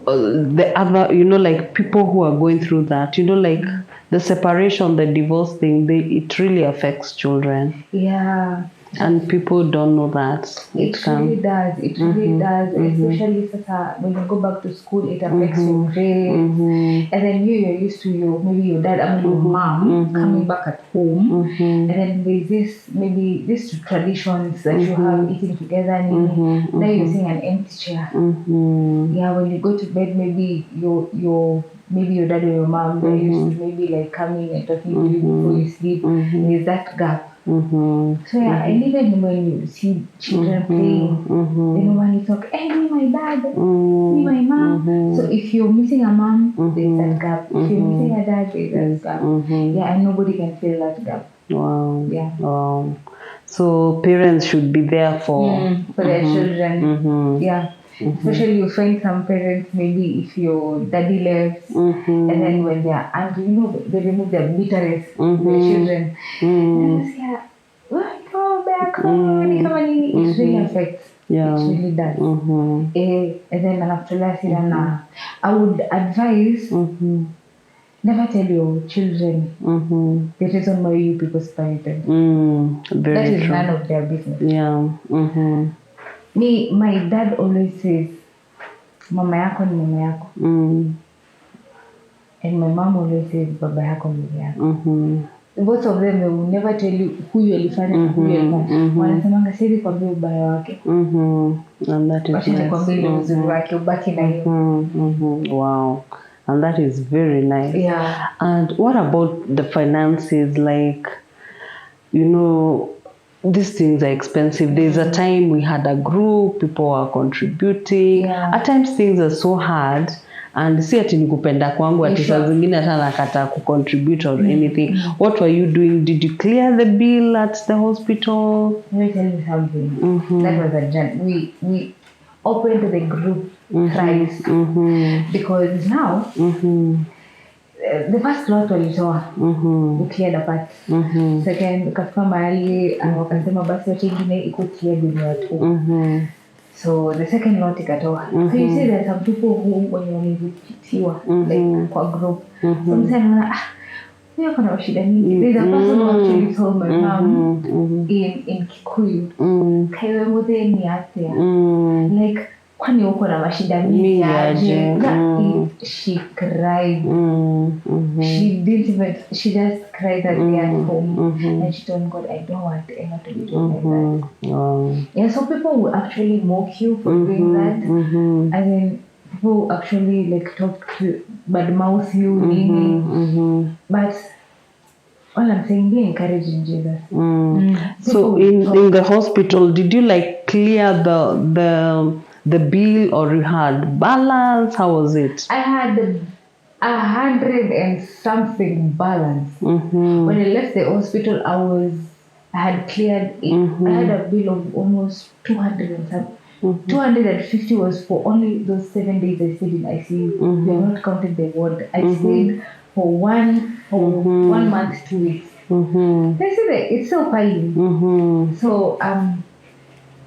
the other, like people who are going through that, like the separation, the divorce thing, it really affects children. Yeah. And people don't know that. It really does. It really does. Especially when you go back to school, it affects your grades. And then you're used to maybe your dad and your mom coming back at home. And then there's these traditions that you have eating together. And now you're seeing an empty chair. Yeah, when you go to bed, maybe your dad or your mom, they're used to maybe like coming and talking to you before you sleep. There's that gap. So yeah, and even when you see children playing, then when you talk, hey, me my dad, me my mom. So if you're missing a mom, there's that gap. If you're missing a dad, there's that gap. Yeah, and nobody can fill that gap. Wow. Yeah. Wow. So parents should be there for their children. Yeah. Especially you find some parents, maybe if your daddy left, and then when they are angry, they remove their bitterness from their children. And they say, go yako ni kama nini, it really affects. Yeah. It really does. And then after that, I would advise never tell your children the reason why you people separated. That is none of their business. Yeah. My dad always says, mama yako ni mama yako. And my mom always says, baba yako ni baba yako. Both of them, they will never tell you who you alifanya na who you alifanya. Wanasemanga sisi kwambia ubaya wake. And that is nice. Kwambia uzuri wake ubaki na hiyo. Wow. And that is very nice. Yeah. And what about the finances? Like, you know, these things are expensive. There's a time we had a group, people are contributing. Yeah. At times things are so hard. And si ati ni kupenda kwangu ati saa zingine hata nakata kucontribute or anything. What were you doing? Did you clear the bill at the hospital? Let me tell you something. That was a journey. We opened the group thrice because now the first lot walitoa we cleared apart. Second kafika mahali wakasema basi wacha ingine iko cleared ni watu. So the second lot ikatoa. So you see there are some people who when you walipitiwa like kwa group. So msema anaona huyo kuna shida nyingi. There's a person who actually told my mom in Kikuyu kaiwe mzee ni atia like kwani uko na mashida mingi aje. She cried. She just cried at home and she told God, I don't want Emma to be doing like that. Yeah, so people will actually mock you for doing that, and then people actually like talk to badmouth you, but all I'm saying, be encouraging Jesus. So in the hospital, did you like clear the bill or you had balance? How was it? I had 100 and something balance. When I left the hospital, I had cleared it. I had a bill of almost 200 and something. 250 was for only those 7 days I stayed in ICU. We are not counting the ward. I stayed for 1 month, 2 weeks. They say that it's so fine. So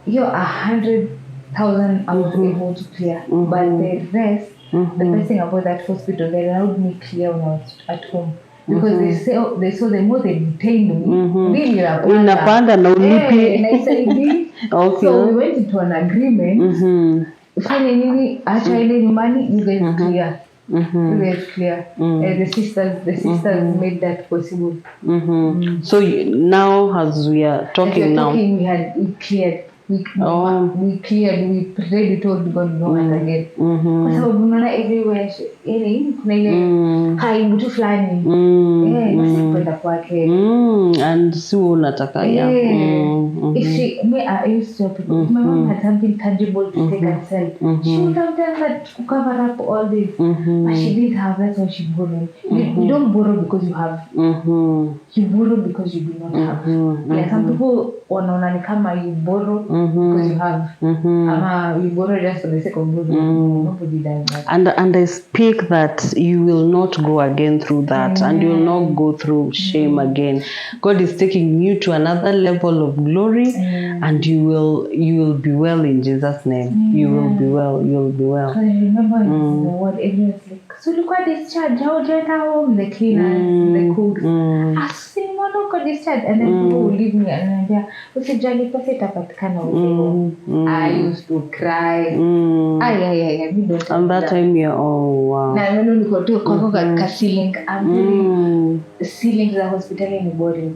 you're 100,000 I was able to clear, but the rest, the best thing about that hospital, they allowed me clear when I was at home. Because they saw the more they detained me, unapanda na ulipi. Okay. So we went into an agreement. Fanya nini acha ile nyumbani, you guys clear. You guys clear. The sisters made that possible. So now as we are talking now, we cleared. We cleared, we prayed, we told God no and again. Kwa sababu unaona everywhere kuna ile hai mtu fulani nasipenda kwake and si unataka I used to people, my mom had something tangible to take and sell. She would have done that to cover up all this, but she didn't have. That's why she borrowed. You don't borrow because you have. You borrow because you do not have. Like some people wanaona ni kama you borrow because you have. You borrow just for the sake of borrowing. Nobody does that. And I speak that you will not go again through that, and you will not go through shame again. God is taking you to another level of glory, and you will be well in Jesus' name. You will be well. You will be well. I remember the word everyone's like, so look at this child, home, the cleaners, the cooks. I see one look discharge, and then people will leave me and they're I used to cry. And that time you're wow. Na mimi niko tu kwa ceiling. Ceiling za hospitali ni boring.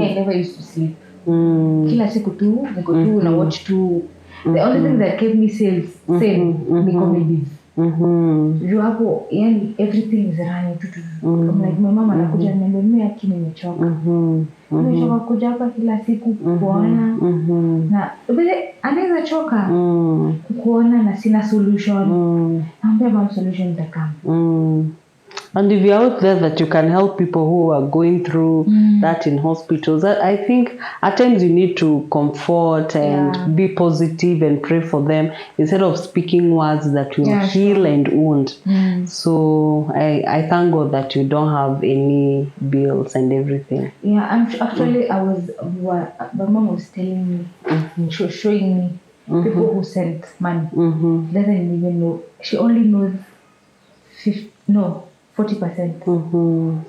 I never used to sleep. Kila siku tu niko tu na watch tu. The only thing that kept me sane ni comedies. Juu hapo yani everything is running. I'm like my mama anakuja ananiambia mimi akini nimechoka. Nimechoka kuja hapa kila siku kuona na vile anaweza choka kuona na sina solution. Naambia mama solution itakama. And if you're out there that you can help people who are going through that in hospitals, I think at times you need to comfort and be positive and pray for them instead of speaking words that will heal and wound. So I thank God that you don't have any bills and everything. Yeah, actually, my mom was telling me, she was showing me people who sent money. Doesn't even know. She only knows 40%,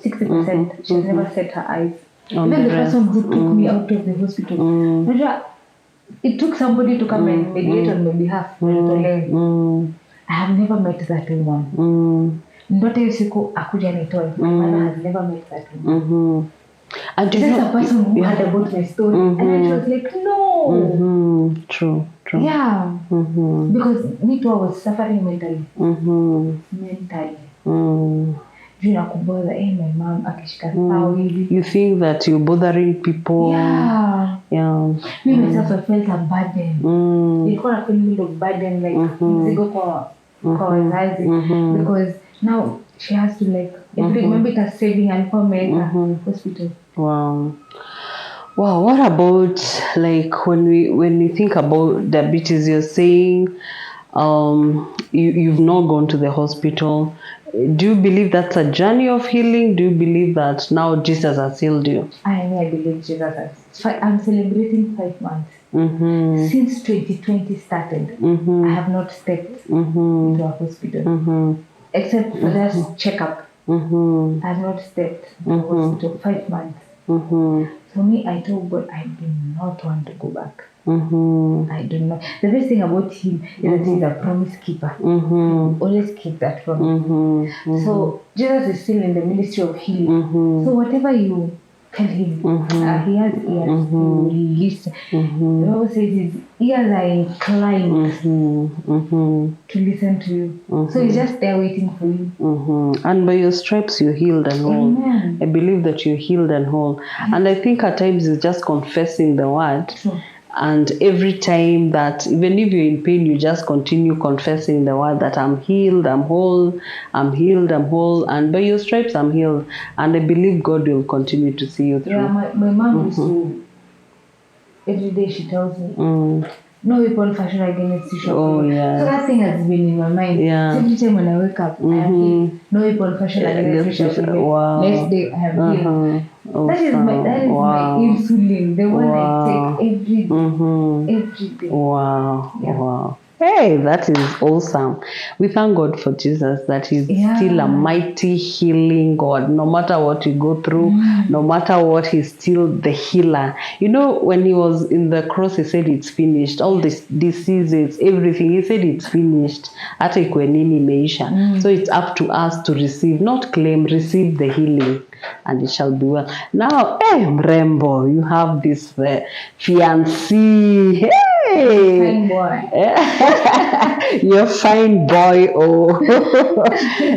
60%. She's never set her eyes. Even the person who took me out of the hospital, it took somebody to come and mediate on my behalf. I have never met that woman. Ndoto hiyo siku akuja nitoe. My mother has never met that woman. And this is a person who heard about my story, and then she was like, no. True. Yeah. Because me too, I was suffering mentally. My mom akishika sawa hivi. You think that you're bothering people. Yeah. Me myself, I felt a burden. Nilikuwa na feeling of burden, like mzigo kwa wazazi, because now she has to like remember it saving alikuwa ameweka hospital. Wow. What about like when we think about diabetes? You're saying you've not gone to the hospital. Do you believe that's a journey of healing? Do you believe that now Jesus has healed you? I believe Jesus has. I'm celebrating 5 months. Since 2020 started, I have not stepped into a hospital. Except for that checkup. I have not stepped into a hospital 5 months. For me, I told God I do not want to go back. I do not. The best thing about him is that he's a promise keeper. Always keep that promise. So Jesus is still in the ministry of healing. So whatever you tell him, he has ears to listen. The Bible says his ears are inclined to listen to you. So he's just there waiting for you. And by your stripes you're healed and whole. Amen. I believe that you're healed and whole. And I think at times it's just confessing the word. True. And every time that, even if you're in pain, you just continue confessing the word that I'm healed, I'm whole, I'm healed, I'm whole, and by your stripes I'm healed. And I believe God will continue to see you through. Yeah, my mom used to, every day she tells me, no weapon fashioned against you shall prosper. Yeah. So that thing has been in my mind. Yeah. So every time when I wake up, I have healed. No weapon fashioned against you shall prosper. Wow. Next day I have healed. That is my insulin, the one I take every day. Every day. Wow. Yeah. Wow. Hey, that is awesome. We thank God for Jesus, that he's still a mighty healing God. No matter what you go through, no matter what, he's still the healer. You know, when he was in the cross, he said it's finished. All these diseases, everything, he said it's finished. Hata ikuwe nini imeisha. So it's up to us to receive, not claim, receive the healing. And it shall be well. Now, Mrembo, you have this fiancé. Hey! Fine boy. You're fine boy. Oh.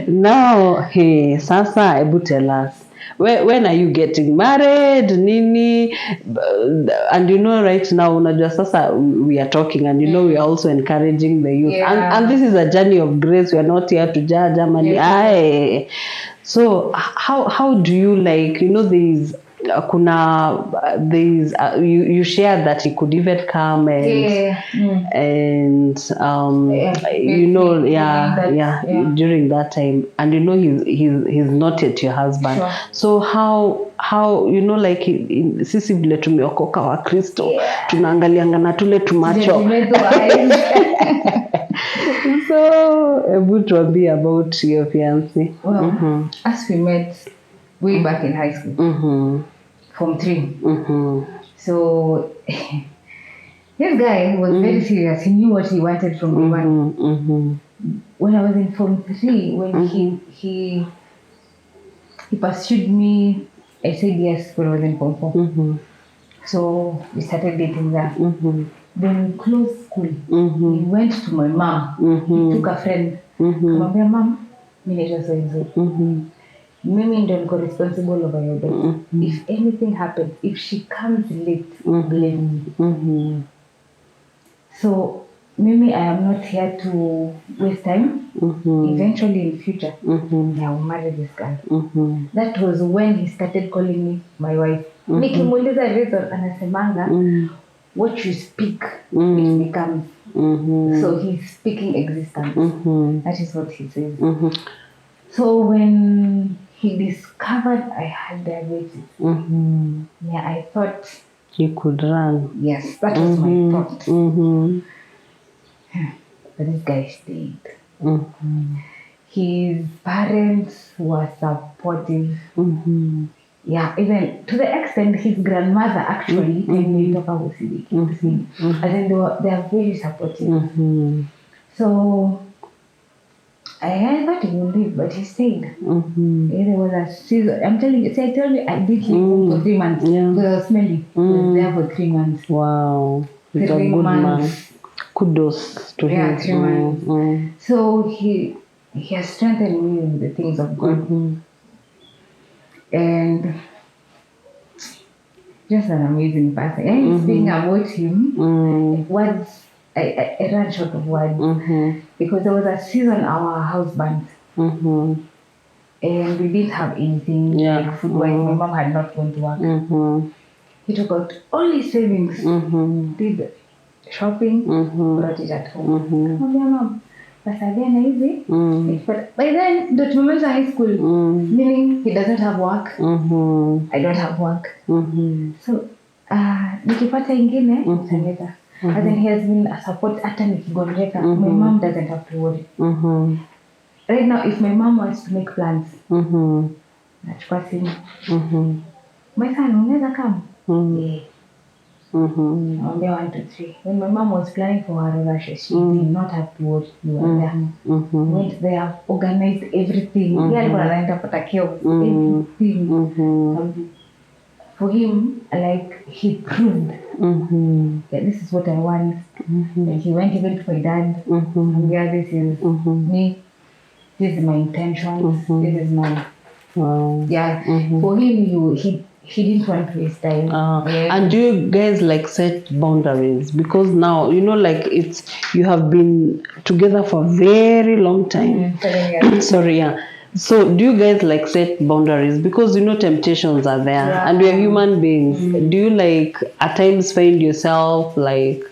Now, hey, Sasa, ebu tell us. When are you getting married? Nini? And you know, right now, unajua sasa we are talking, and you know, we are also encouraging the youth. And this is a journey of grace. We are not here to judge. So how do you like, you know, you shared that he could even come and you know, during that time, and you know he's not yet your husband. Sure. So how you know, like sisi vile tumeokoka wa Kristo tunaangalianga na tule tumacho. So ebu tuambie about your fiancé. Well, as we met way back in high school, Form 3. So this guy was very serious. He knew what he wanted from me. When I was in Form 3, when he pursued me, I said yes when I was in Form 4. So we started dating there. Then we closed school. He went to my mom. He took a friend. Kamwambia, mom, mimi naitwa so. Mimi ndo niko responsible over your daughter. If anything happens, if she comes late, blame me. So Mimi, I am not here to waste time. Eventually in future, I will marry this girl. That was when he started calling me my wife. Nikimuuliza reason, anasemanga, what you speak, it becomes. So he's speaking existence. That is what he says. So when he discovered I had diabetes, I thought you could run. Yes, that was my thought. But this guy stayed. His parents were supportive. Yeah, even to the extent his grandmother actually told me to talk about CBK. And then they are very supportive. So I thought he would leave, but he stayed. There was a season. I'm telling you, I told you I did him for 3 months. Yeah. Because I was smelly. He was there for 3 months. Wow. He's a 3 good months. man. Kudos to him. Yeah, 3 months. So he has strengthened me in the things of God. And just an amazing person. And speaking about him, words, I ran short of words. Because there was a season our house burnt. And we didn't have anything like food-wise. My mom had not gone to work. He took out all his savings, did shopping, brought it at home. Mom, Pasadena easy. But by then, the moments are high school, meaning he doesn't have work. I don't have work. So, nikipata ingine, nitaleta. And then he has been a support hata nikigonjeka. My mom doesn't have to worry. Right now, if my mom wants to make plans, nachukua simu. My son, unaweza come? Yeah. Naambia 1, 2, 3. When my mom was planning for her rushes, she did not have to worry. We were there. Went there, organized everything. Yeye alikuwa anaenda pata chaos. Everything. For him, like, he proved that this is what I want. Like, he went even to my dad. Yeah, this is me. This is my intentions. This is my... Yeah. For him, he didn't want to waste time. And do you guys like set boundaries? Because now, you know, like you have been together for a very long time. 7 years. Sorry, yeah. So do you guys like set boundaries? Because, you know, temptations are there and we are human beings. Do you like at times find yourself like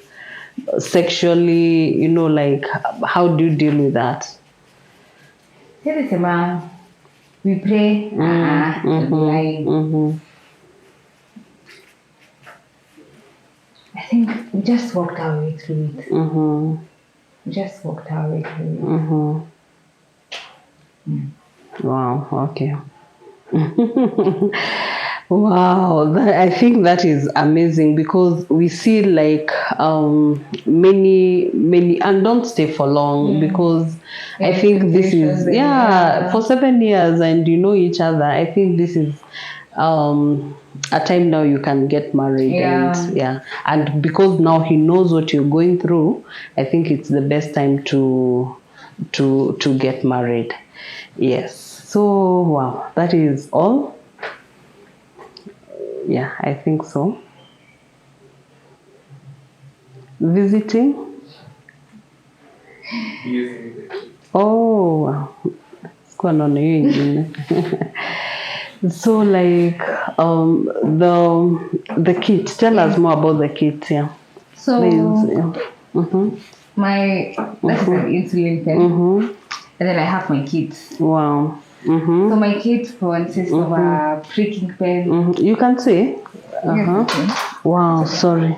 sexually, you know, like how do you deal with that? We pray. I think we just walked our way through it. We just walked our way through it. Wow, okay. Wow, I think that is amazing because we see like many, and don't stay for long because I think this is, for 7 years and you know each other. I think this is a time now you can get married and because now he knows what you're going through, I think it's the best time to get married. Yes. So wow, that is all. Yeah, I think so. Visiting? Oh, wow. What's going on here? So like the kit. Tell us more about the kit, So please, that's an insulin pen. And then I have my kits. Wow. So my kit consists of a pricking pen. You can say. Wow, sorry.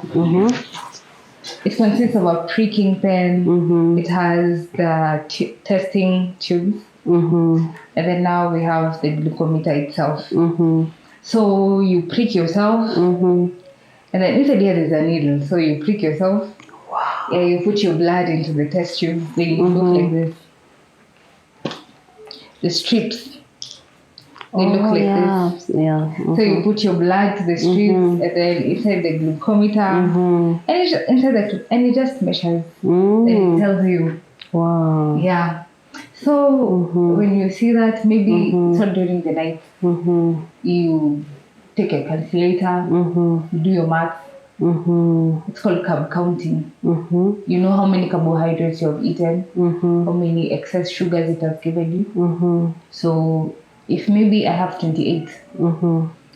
It consists of a pricking pen. It has the testing tubes. And then now we have the glucometer itself. So you prick yourself. And then inside here there's a needle. So you prick yourself. Wow. Yeah, you put your blood into the test tube. They look like this. The strips, they look like this. So you put your blood to the strips and then inside the glucometer and it just measures. And it tells you. Wow. Yeah. So when you see that, maybe it's not during the night. You take a calculator, you do your math. It's called carb counting. You know how many carbohydrates you have eaten, how many excess sugars it has given you. So if maybe I have 28,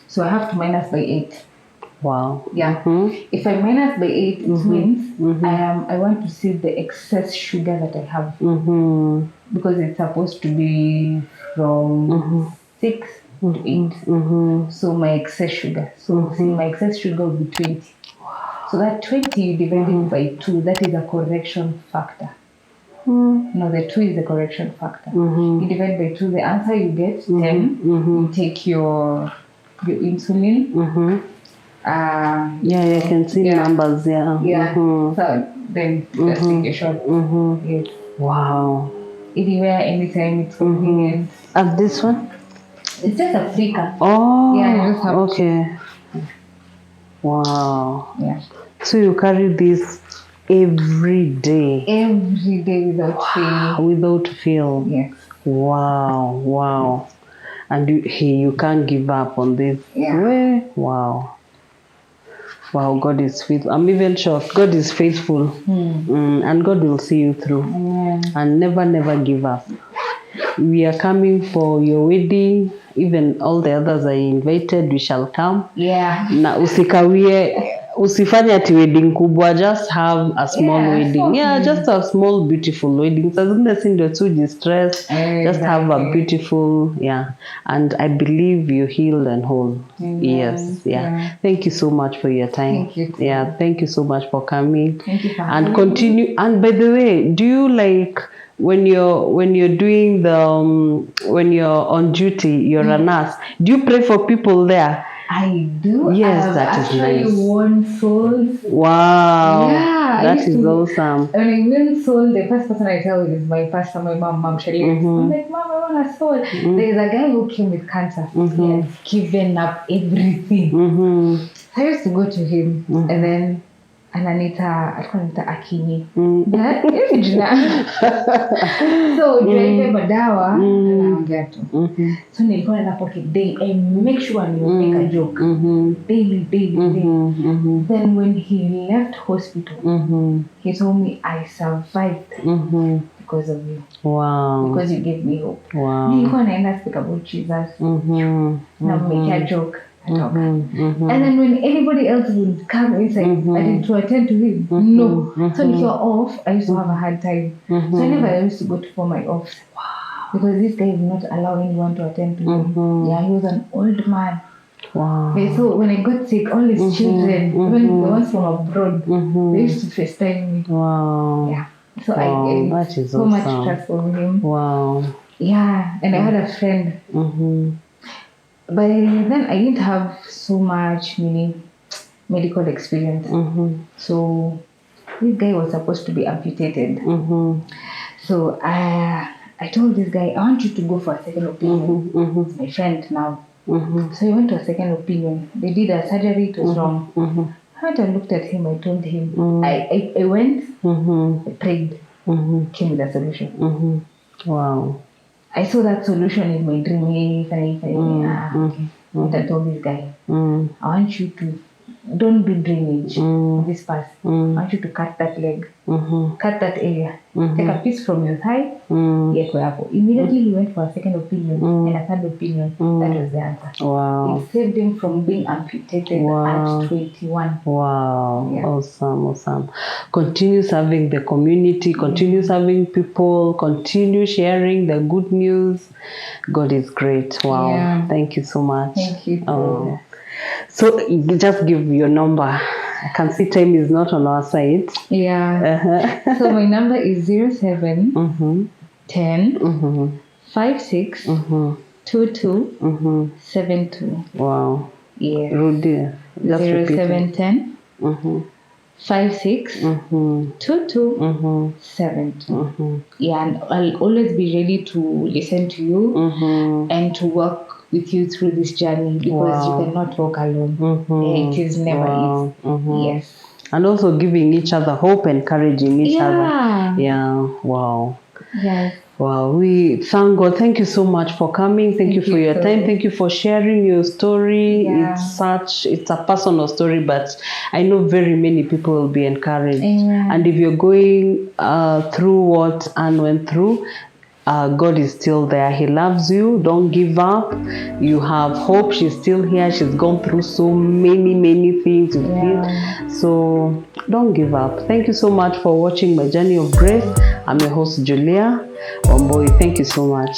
so I have to minus by 8. Wow. Yeah. If I minus by 8, it means I want to see the excess sugar that I have. Because it's supposed to be from 6 to 8. So my excess sugar. So see, my excess sugar will be 20. So that 20 you divide it by 2, that is a correction factor. No, the 2 is the correction factor. You divide by 2, the answer you get 10. You take your insulin. You can see numbers. So then just take a shot. Yes. Wow. Anywhere, anytime, it's convenient. And this one? It's just a flicker. Oh, yeah, you just have okay. Wow. Yeah. So you carry this every day? Every day without fail. Without fail? Yes. Wow. And you can't give up on this? Yeah. Wow. God is faithful. I'm even shocked. God is faithful. And God will see you through. And never give up. We are coming for your wedding. Even all the others are invited. We shall come. Yeah. Na usikawie, usifanye ati wedding kubwa. Just have a small wedding. Just a small beautiful wedding. So ndio too distress. Just have a beautiful, And I believe you healed and whole. Yes. Thank you so much for your time. Thank you. Thank you so much for coming. Thank you for and having continue me. And by the way, do you like when you're doing the when you're on duty, you're a nurse, do you pray for people there? I do. Yes, that is nice. Actually won souls. Wow. Yeah. That is awesome. When I win soul, the first person I tell is my pastor, my mom Shelly. I'm like, Mom, I want a soul. There is a guy who came with cancer. He has given up everything. I used to go to him and then ananita Akinyi. So drive madawa anaongea tu. So nilikuwa naenda pocket day and make sure you make a joke. Daily. Then when he left hospital, he told me I survived because of you. Wow. Because you gave me hope. Wow. Nilikuwa naenda speak about Jesus. Na make a joke. And then when anybody else would come inside, I didn't to attend to him. No. So if you're off, I used to have a hard time. So I never used to go for my offs. Because this guy would not allow anyone to attend to him. Yeah, he was an old man. Wow. Okay, so when I got sick, all his children, even the ones from abroad, they used to FaceTime me. Wow. Yeah. So that is so awesome. much trust from him. Wow. Yeah, and I had a friend. But then I didn't have so much medical experience. So this guy was supposed to be amputated. So I told this guy, I want you to go for a second opinion. It's my friend now. So he went to a second opinion. They did a surgery, it was wrong. I looked at him, I told him. I went, I prayed, came with a solution. Wow. I saw that solution in my dream. Okay. And I told this guy, I want you to, don't do drainage this part. I want you to cut that leg, cut that area, take a piece from your thigh, Immediately he went for a second opinion and a third opinion. That was the answer. Wow. It saved him from being amputated at 21. Wow. Yeah. Awesome. Continue serving the community, continue serving people, continue sharing the good news. God is great. Wow. Yeah. Thank you so much. Thank you. So just give your number. I can see time is not on our side. Yeah. So my number is 07 10 56 22 72. Wow. Yeah. Rudy. 07 10 56 22 72. Yeah, and I'll always be ready to listen to you and to work with you through this journey, because you cannot walk alone. It is never easy. Yes. And also giving each other hope, encouraging each other. Yeah. Wow. Yes. Wow, we thank God. Thank you so much for coming. Thank you for your time. Thank you for sharing your story. Yeah. It's a personal story, but I know very many people will be encouraged. Amen. And if you're going through what Anne went through, God is still there. He loves you. Don't give up. You have hope. She's still here. She's gone through so many things. So don't give up. Thank you so much for watching my journey of grace. I'm your host, Julia Wamboi. Thank you so much.